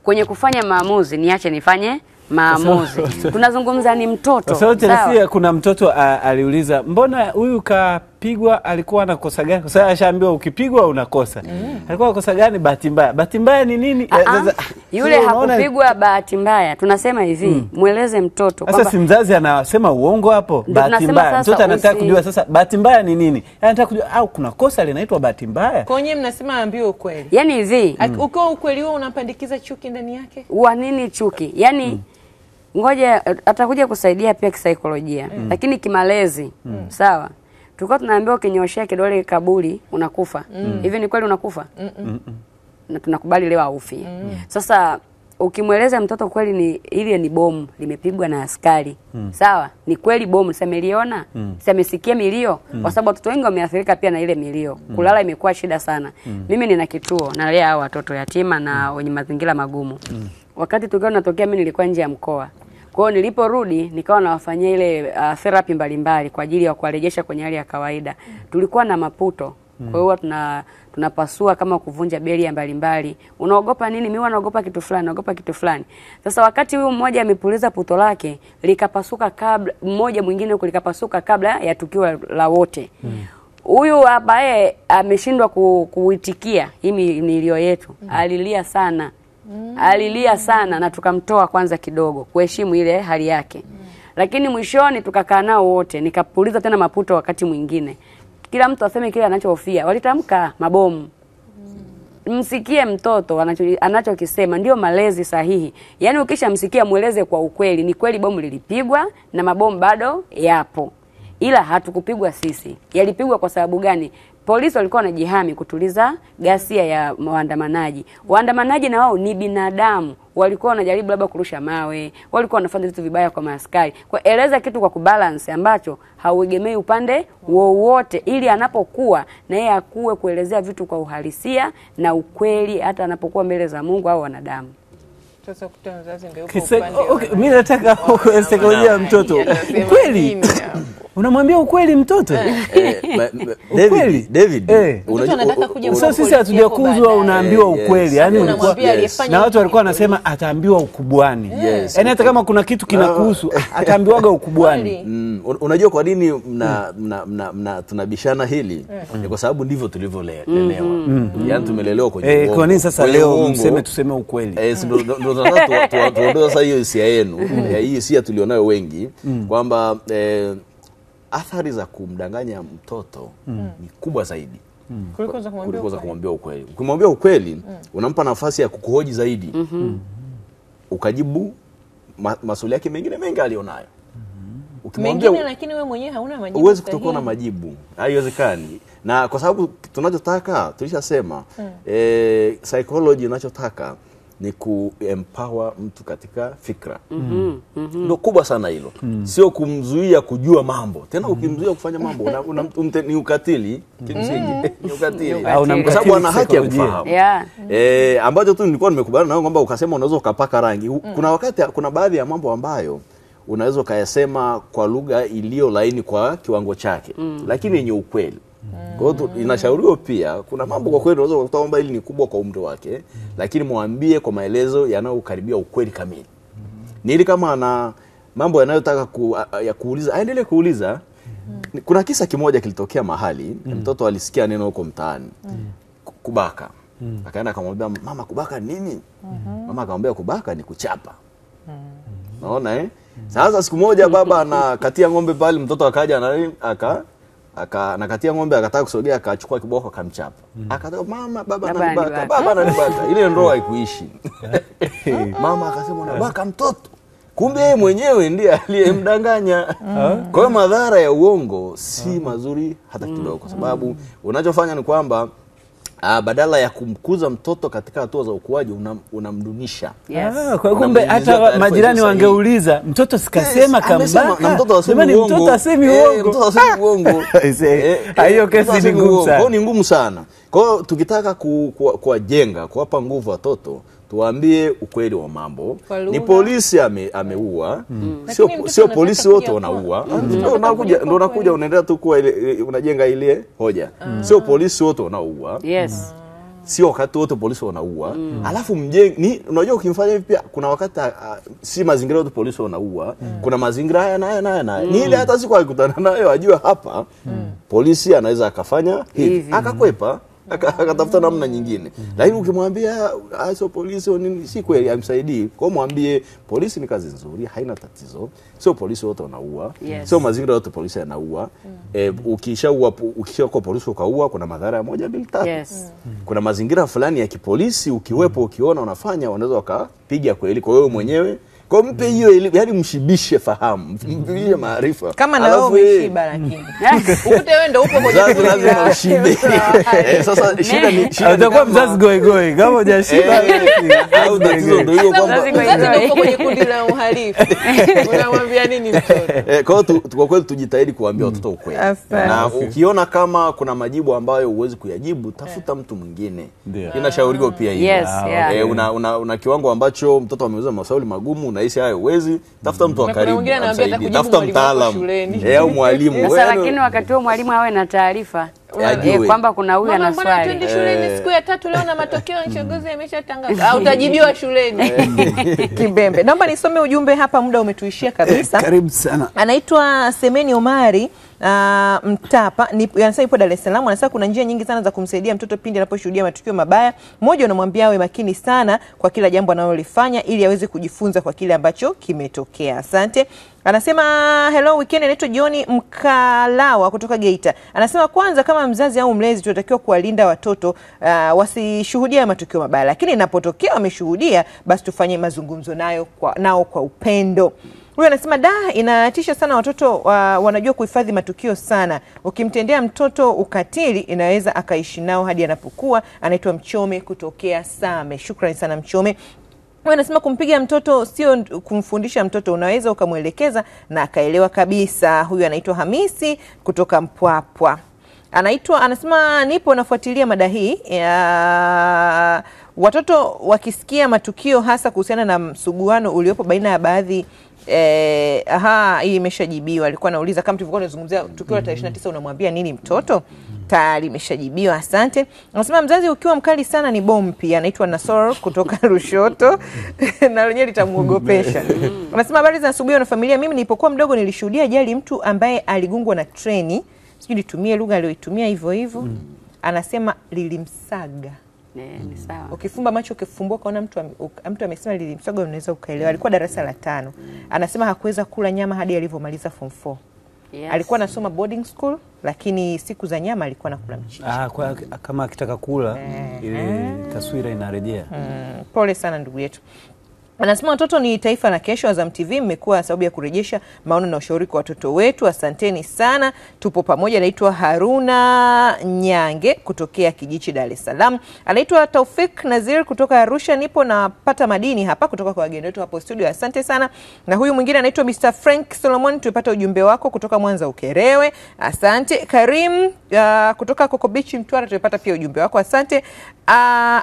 Kwenye kufanya maamuzi niache nifanye maamuzi. Tunazungumza ni mtoto. Sawa. Kuna mtoto aliuliza, mbona huyu kapigwa, alikuwa anakosa gani? Kwa sababu ashaambiwa ukipigwa unakosa. Alikuwa anakosa gani? Bahati mbaya. Bahati mbaya ni nini? Yule hakupigwa bahati mbaya. Tunasema hivi, mueleze mtoto kwamba sasa si mzazi anasema uongo hapo. Bahati mbaya. Mtoto anataka kujua sasa bahati mbaya ni nini? Anataka kujua au kuna kosa linaitwa bahati mbaya. Kwa nini mnasema ambiwe ukweli? Yaani hivi, uko ukweli wewe unapandikiza chuki ndani yake? Wa nini chuki? Yaani ngoja atakuja kusaidia pia kisaikolojia, lakini kimalezi. Sawa. Tulikuwa tunaambiwa ukinyoshia kidole kaburi unakufa. Hivi ni kweli unakufa? Na tunakubali leo aufi. Sasa ukimweleza mtoto kweli ni ile ni bomu limepigwa na askari. Sawa? Ni kweli bomu, sameliona? Samesikia milio? Kwa sababu watoto wengi wameathirika pia na ile milio. Kulala imekuwa shida sana. Mimi nina kituo nalea hao watoto yatima na wenye mazingira magumu. Wakati tulikuwa tunatokea mimi nilikuwa nje ya mkoa. Kwa hiyo niliporudi nikawa nawafanyia ile therapy mbalimbali kwa ajili ya kuwarejesha kwenye hali ya kawaida. Tulikuwa na maputo. Kwa hiyo tunapasua kama kuvunja beria mbalimbali. Unaogopa nini? Mimi naogopa kitu fulani, naogopa kitu fulani. Sasa wakati huyu mmoja amepuliza puto lake, likapasuka kabla mmoja mwingine huko likapasuka kabla ya tukio la wote. Huyu hapa yeye ameshindwa kuitikia hii milio yetu. Alilia sana. Alilia sana na tukamtoa kwanza kidogo kuheshimu ile hali yake. Lakini mwishoni tukakaa nao wote, nikapuliza tena maputo wakati mwingine. Kila mtu aseme kile anachohofia. Walitamka mabomu. Msikie mtoto anachokisema, ndio malezi sahihi. Yaani ukishamsikia mueleze kwa ukweli, ni kweli bomu lilipigwa na mabomu bado yapo. Ila hatukupigwa sisi. Yalipigwa kwa sababu gani? Polisi walikuwa wanajihami kutuliza ghasia ya waandamanaji. Waandamanaji na wao ni binadamu. Walikuwa wanajaribu labda kurusha mawe, walikuwa wanafanya vitu vibaya kwa maaskari. Kwa eleza kitu kwa kubalance ambacho hauegemei upande wowote, ili anapokuwa na yeye akue kuelezea vitu kwa uhalisia na ukweli hata anapokuwa mbele za Mungu au wanadamu. Sasa kuta mzazi ndio upo upande. Mimi nataka saikolojia ya mtoto. Ukweli. Unamwambia ukweli mtoto? David, sasa sisi hatujakuzwa unaambiwa ukweli. Yaani ulikuwa na watu walikuwa wanasema ataambiwa ukubwani. Yaani hata kama kuna kitu kinakuhusu ataambiwaga ukubwani. Unajua kwa nini tunabishana hili? Ni kwa sababu ndivyo tulivyolelewa. Yaani tumelelewa kwenye uongo. Kwa nini sasa leo tuseme ukweli? Ndio tuondoe sasa hiyo hisia yenu. Hii hisia tulionayo wengi kwamba athari za kumdanganya mtoto ni kubwa zaidi kuliko za kumwambia ukweli. Ukimwambia ukweli unampa nafasi ya kukuhoji zaidi. Ukajibu maswali yake mengine mengi alionayo. Ukimwambia lakini wewe mwenyewe hauna majibu. Huwezi kutokuwa na majibu. Haiwezekani. Na kwa sababu tunachotaka tulishasema psychology inachotaka ni kuempower mtu katika fikra. Ndio kubwa sana hilo. Sio kumzuia kujua mambo. Tena ukimzuia kufanya mambo ni ukatili kimsingi. Ni ukatili. Kwa sababu ana haki ya kufahamu. Ambacho tu nilikuwa nimekubaliana nao kwamba ukasema unaweza ukapaka rangi. Kuna baadhi ya mambo ambayo unaweza kuyasema kwa lugha iliyo laini kwa kiwango chake, lakini yenye ukweli. Kwa hiyo inashauriwa pia kuna mambo kwa kweli unaweza kukuta kwamba hili ni kubwa kwa umri wake, lakini mwambie kwa maelezo yanayokaribia ukweli kamili. Ni ili kama ana mambo yanayotaka kuuliza, aendelee kuuliza. Kuna kisa kimoja kilitokea mahali, mtoto alisikia neno huko mtaani. Kubaka. Akaenda akamwambia mama, kubaka nini? Mama akamwambia kubaka ni kuchapa. Naona Sasa siku moja baba anakatia ng'ombe pale, mtoto akaja na nakatia ng'ombe, akataka kusogea, akachukua kiboko akamchapa. Akataka mama, baba ananibaka, baba ananibaka. Ile ndoa haikuishi. Mama akasema unabaka mtoto. Kumbe yeye mwenyewe ndiye aliyemdanganya. Kwa hiyo madhara ya uongo si mazuri hata kidogo, kwa sababu unachofanya ni kwamba badala ya kumkuza mtoto katika hatua za ukuaji unamdunisha. Kwa kumbe hata majirani wangeuliza mtoto sikasema kambaka. Na mtoto asemi uongo. Mtoto asemi uongo. Mtoto asemi uongo. Hiyo kesi ni ngumu sana. Ni ngumu sana. Kwa hiyo tukitaka kuwajenga, kuwapa nguvu watoto, tuwaambie ukweli wa mambo. Ni polisi ameua, sio polisi wote wanaua. Ndio unakuja unaendelea tu kuwa unajenga ile hoja. Sio polisi wote wanaua. Sio wakati wote polisi wanaua. Alafu unajua ukimfanya hivi pia kuna wakati si mazingira yote polisi wanaua. Kuna mazingira haya na ni ile hata siku akikutana nayo ajua hapa polisi anaweza akafanya hivi akakwepa, akatafuta namna nyingine. Lakini ukimwambia sio polisi nini, si kweli, amsaidii. Kwa mwambie polisi ni kazi nzuri, haina tatizo. Sio polisi wote wanaua. Sio mazingira yote polisi yanaua. Ukishaua kwa polisi ukaua, kuna madhara ya 1, 2, 3. Kuna mazingira fulani ya kipolisi ukiwepo, ukiona unafanya, wanaweza wakapiga kweli. Kwa wewe mwenyewe kwa mpe hiyo, yani mshibishe fahamu, mshibishe maarifa. Kama na wewe umeshiba lakini. Ukute wewe ndio upo kwenye mzazi lazima ushibe. Sasa shida ni utakuwa mzazi goi kama hujashiba. Au tatizo ndio hiyo kwamba mzazi ndio upo kwenye kundi la uhalifu. Unamwambia nini mtoto? Kwa hiyo kwa kweli tujitahidi kuambia watoto ukweli. Na ukiona kama kuna majibu ambayo huwezi kuyajibu, tafuta mtu mwingine. Inashauriwa pia hiyo. Una kiwango ambacho mtoto ameuliza maswali magumu, unahisi hayo uwezi, tafuta mtu wa karibu, tafuta mtaalamu au mwalimu. Sasa lakini wakati huo mwalimu awe na taarifa kwamba kuna huyu ana swali. Twende shuleni siku ya 3 leo na matokeo ya uchaguzi yameshatangazwa. Utajibiwa shuleni. Kimbembe. Naomba nisome ujumbe hapa, muda umetuishia kabisa. Karibu sana. Anaitwa Semeni Omari Mtapa anasema ipo Dar es Salaam. Anasema kuna njia nyingi sana za kumsaidia mtoto pindi anaposhuhudia matukio mabaya. Mmoja, unamwambia awe makini sana kwa kila jambo analolifanya ili aweze kujifunza kwa kile ambacho kimetokea. Asante. Anasema hello weekend, anaitwa John Mkalawa kutoka Geita. Anasema kwanza, kama mzazi au mlezi tunatakiwa kuwalinda watoto wasishuhudia matukio mabaya, lakini inapotokea wameshuhudia basi tufanye mazungumzo nao kwa upendo. Huyu anasema inatisha sana watoto wanajua kuhifadhi matukio sana. Ukimtendea mtoto ukatili inaweza akaishi nao hadi anapokuwa. Anaitwa Mchome kutokea Same. Shukrani sana Mchome. Huyu anasema kumpiga mtoto sio kumfundisha mtoto, unaweza ukamwelekeza na akaelewa kabisa. Huyu anaitwa Hamisi kutoka Mpwapwa. Anasema nipo nafuatilia mada hii. Watoto wakisikia matukio hasa kuhusiana na msuguano uliopo baina ya baadhi hii imeshajibiwa. Alikuwa anauliza kama tulivyokuwa tunazungumzia tukio la 29 unamwambia nini mtoto? Tayari imeshajibiwa. Asante. Anasema mzazi ukiwa mkali sana ni bomu pia. Anaitwa Nasor kutoka Lushoto na lenyewe litamuogopesha. Anasema habari za asubuhi na familia. Mimi nilipokuwa mdogo nilishuhudia ajali, mtu ambaye aligongwa na treni. Sijui nitumie lugha aliyoitumia hivyo. Anasema lilimsaga. Ni sawa. Ukifumba macho ukifumbua kaona mtu amesema lilimsaga, unaweza ukaelewa. Alikuwa darasa la 5. Anasema hakuweza kula nyama hadi alivyomaliza form 4. Yes. Alikuwa anasoma boarding school lakini siku za nyama alikuwa anakula mchicha. Kama akitaka kula ile taswira inarejea. Pole sana ndugu yetu. Anasema watoto ni taifa la kesho. Azam TV mmekuwa sababu ya kurejesha maono na ushauri kwa watoto wetu. Asanteni sana. Tupo pamoja. Anaitwa Haruna Nyange kutokea Kijichi, Dar es Salaam. Anaitwa Taufik Nazir kutoka Arusha. Nipo napata madini hapa kutoka kwa wageni wetu hapo studio. Asante sana. Na huyu mwingine anaitwa Mr. Frank Solomon. Tupata ujumbe wako kutoka Mwanza Ukerewe. Asante. Karim kutoka Coco Beach Mtwara. Tupata pia ujumbe wako. Asante.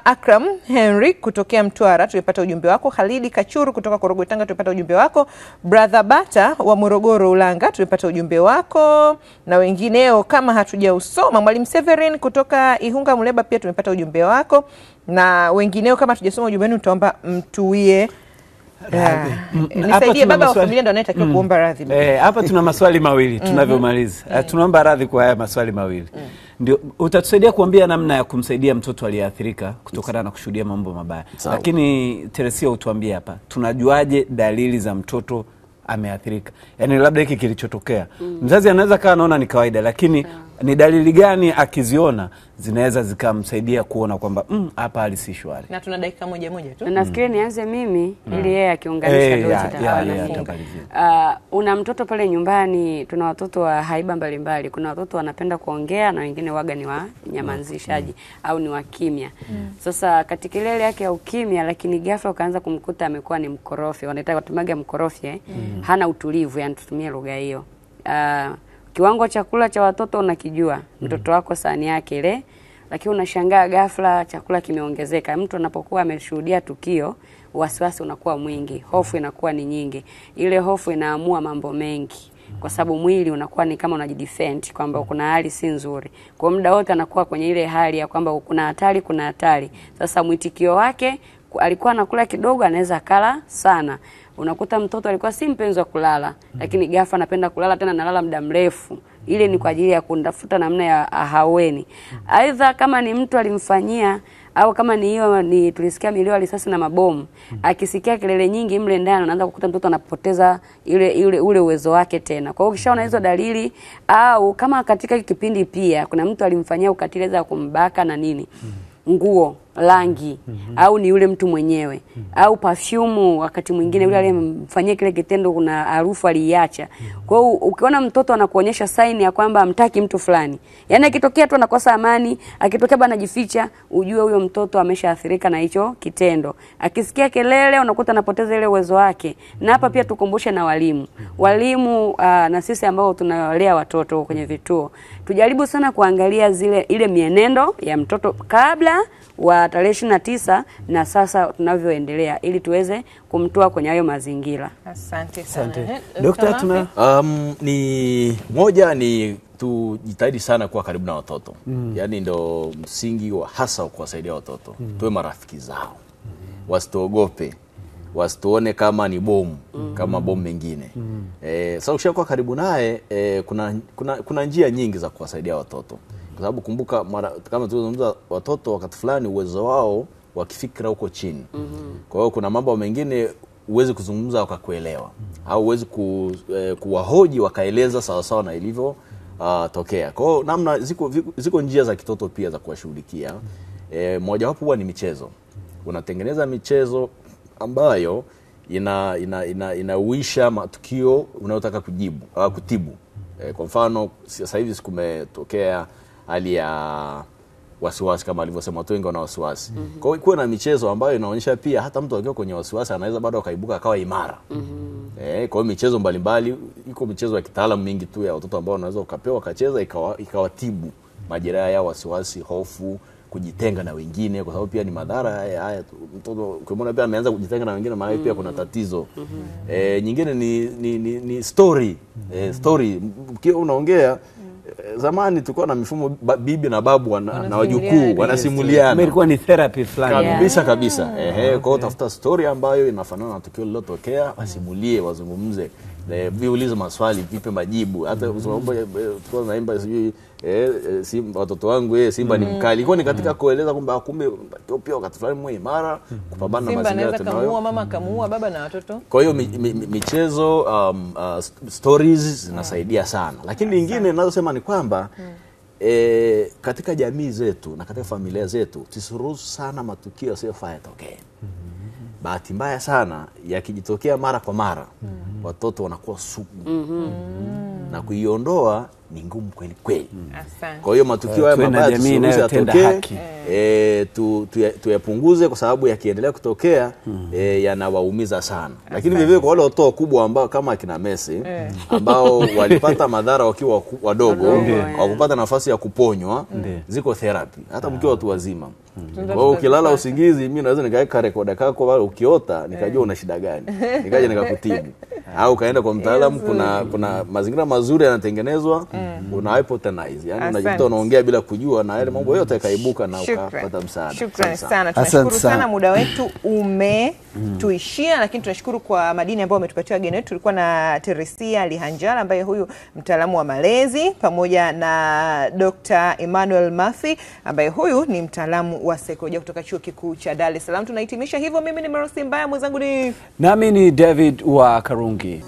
Akram Henry kutokea Mtwara. Tupata ujumbe wako. Khalidi Kachuru kutoka Korogwe Tanga. Tupata ujumbe wako. Brother Bata wa Morogoro Ulanga. Tupata ujumbe wako. Na wengineo kama hatujausoma. Mwalimu Severin kutoka Ihunga Muleba pia tumepata ujumbe wako. Na wengineo kama hatujasoma ujumbe wenu tutaomba mtuie nisaidie. Baba wa familia ndo anayetakiwa kuomba radhi. Hapa tuna maswali mawili tunavyomaliza. Tunaomba radhi kwa haya maswali mawili. Ndio utatusaidia kuambia namna ya kumsaidia mtoto aliyeathirika kutokana na kushuhudia mambo mabaya. Lakini Teresia utuambie hapa, tunajuaje dalili za mtoto ameathirika? Yaani labda hiki kilichotokea. Mzazi anaweza kaa anaona ni kawaida, lakini ni dalili gani akiziona zinaweza zikamsaidia kuona kwamba hapa hali si shwari? Na tuna dakika moja tu. Nafikiri nianze mimi ili yeye akiunganisha dozi una mtoto pale nyumbani. Tuna watoto wa haiba mbalimbali. Kuna watoto wanapenda kuongea na wengine waga ni wa nyamanzishaji au ni wa kimya. Sasa katika ile yake ya ukimya, lakini ghafla ukaanza kumkuta amekuwa ni mkorofi. Wanaita watumaga mkorofi hana utulivu, yani tutumie lugha hiyo. Kiwango chakula cha watoto unakijua. Mtoto wako sahani yake ile, lakini unashangaa ghafla chakula kimeongezeka. Mtu anapokuwa ameshuhudia tukio, wasiwasi unakuwa mwingi, hofu inakuwa ni nyingi. Ile hofu inaamua mambo mengi kwa sababu mwili unakuwa ni kama unajidefend kwamba kuna hali si nzuri. Kwa muda wote anakuwa kwenye ile hali ya kwamba kuna hatari. Sasa mwitikio wake, alikuwa anakula kidogo anaweza kala sana. Unakuta mtoto alikuwa si mpenzi wa kulala, lakini ghafla anapenda kulala, tena analala muda mrefu. Ile ni kwa ajili ya kutafuta namna ya ahaweni. Aidha kama ni mtu alimfanyia, au kama ni hiyo ni tulisikia milio ya risasi na mabomu, akisikia kelele nyingi mle ndani anaanza kukuta mtoto anapoteza ule uwezo wake tena. Kwa hiyo ukishaona hizo dalili, au kama katika kipindi pia kuna mtu alimfanyia ukatili za kumbaka na nini, nguo, rangi, au ni yule mtu mwenyewe, au perfume, wakati mwingine yule aliyemfanyia kile kitendo kuna harufu aliacha. Kwa hiyo ukiona mtoto anakuonyesha sign ya kwamba hamtaki mtu fulani, yani akitokea tu anakosa amani, akitokea bana anajificha, ujue huyo mtoto ameshaathirika na hicho kitendo. Akisikia kelele unakuta anapoteza ile uwezo wake. Na hapa pia tukumbushe na walimu na sisi ambao tunawalea watoto kwenye vituo, tujaribu sana kuangalia ile mienendo ya mtoto kabla wa tarehe 29 na sasa tunavyoendelea, ili tuweze kumtoa kwenye hayo mazingira. Asante sana. Daktari, ni tujitahidi sana kuwa karibu na watoto. Yaani ndo msingi wa hasa kuwasaidia watoto. Tuwe marafiki zao. Wasitoogope. wasituone kama ni bomu, kama bomu mengine. Sasa ukishakuwa karibu naye, kuna njia nyingi za kuwasaidia watoto. Kwa sababu kumbuka, kama tulizungumza, watoto wakati fulani uwezo wao wa kifikra uko chini. Kwa hiyo kuna mambo mengine uwezi kuzungumza wakakuelewa, au uwezi kuwahoji wakaeleza sawa sawa na ilivyo tokea. Kwa hiyo namna ziko njia za kitoto pia za kuwashughulikia. Moja wapo huwa ni michezo. Unatengeneza michezo ambayo inauisha matukio unayotaka kutibu. Kwa mfano sasa hivi kumetokea hali ya wasiwasi, kama alivyosema, watu wengi wana wasiwasi. Kwa hiyo kuwe na michezo ambayo inaonyesha pia hata mtu akiwa kwenye wasiwasi anaweza bado akaibuka akawa imara. Kwa hiyo michezo mbalimbali, iko michezo ya kitaalamu mingi tu ya watoto ambao wanaweza ukapewa kacheza ikawatibu majeraha ya wasiwasi, hofu, kujitenga na wengine, kwa sababu pia ni madhara haya. Mtoto ukimwona pia ameanza kujitenga na wengine, maana pia kuna tatizo. Nyingine ni story. Story ukiwa unaongea, zamani tulikuwa na mifumo bibi na babu na wajukuu wanasimuliana. Ilikuwa ni therapy fulani. Kabisa. Kwa hiyo tafuta story ambayo inafanana na tukio lililotokea, wasimulie, wazungumze. Viulize maswali, vipe majibu. Hata tulikuwa tunaimba sijui Simba, watoto wangu Simba ni mkali. Ilikuwa ni katika kueleza kwamba kumbe pia wakati fulani mwe imara kupambana na mazingira tunayo. Simba anaweza mama kamuua baba na watoto. Kwa hiyo michezo, stories zinasaidia sana. Lakini lingine ninalosema ni kwamba katika jamii zetu na katika familia zetu tusiruhusu sana matukio yasiyofaa yatokee. Bahati mbaya sana yakijitokea mara kwa mara, watoto wanakuwa sugu. Na kuiondoa ni ngumu kweli kweli. Kwa hiyo matukio haya mabaya tuyapunguze, kwa sababu yakiendelea kutokea yanawaumiza sana. Lakini vivyo kwa wale watoto wakubwa ambao kama akina Messi ambao walipata madhara wakiwa wadogo, wakupata nafasi ya kuponywa, ziko therapy hata mkiwa watu wazima. Kwa hiyo ukilala usingizi, mimi naweza nikaweka rekoda kako wale ukiota nikajua una shida gani, nikaje nikakutibu. Au kaenda kwa mtaalamu, kuna mazingira mazuri yanatengenezwa, una hypotonize, yani unajikuta unaongea bila kujua, na yale mambo yote yakaibuka na ukapata msaada. Shukrani sana. Tunashukuru sana, muda wetu umetuishia, lakini tunashukuru kwa madini ambayo umetupatia wageni wetu. Tulikuwa na Teresia Lihanjala ambaye huyu mtaalamu wa malezi, pamoja na Dr. Emmanuel Mathi ambaye huyu ni mtaalamu wa saikolojia kutoka Chuo Kikuu cha Dar es Salaam. Tunahitimisha hivyo. Mimi ni Mercy Mbaya, mwenzangu nami ni David wa Karungi.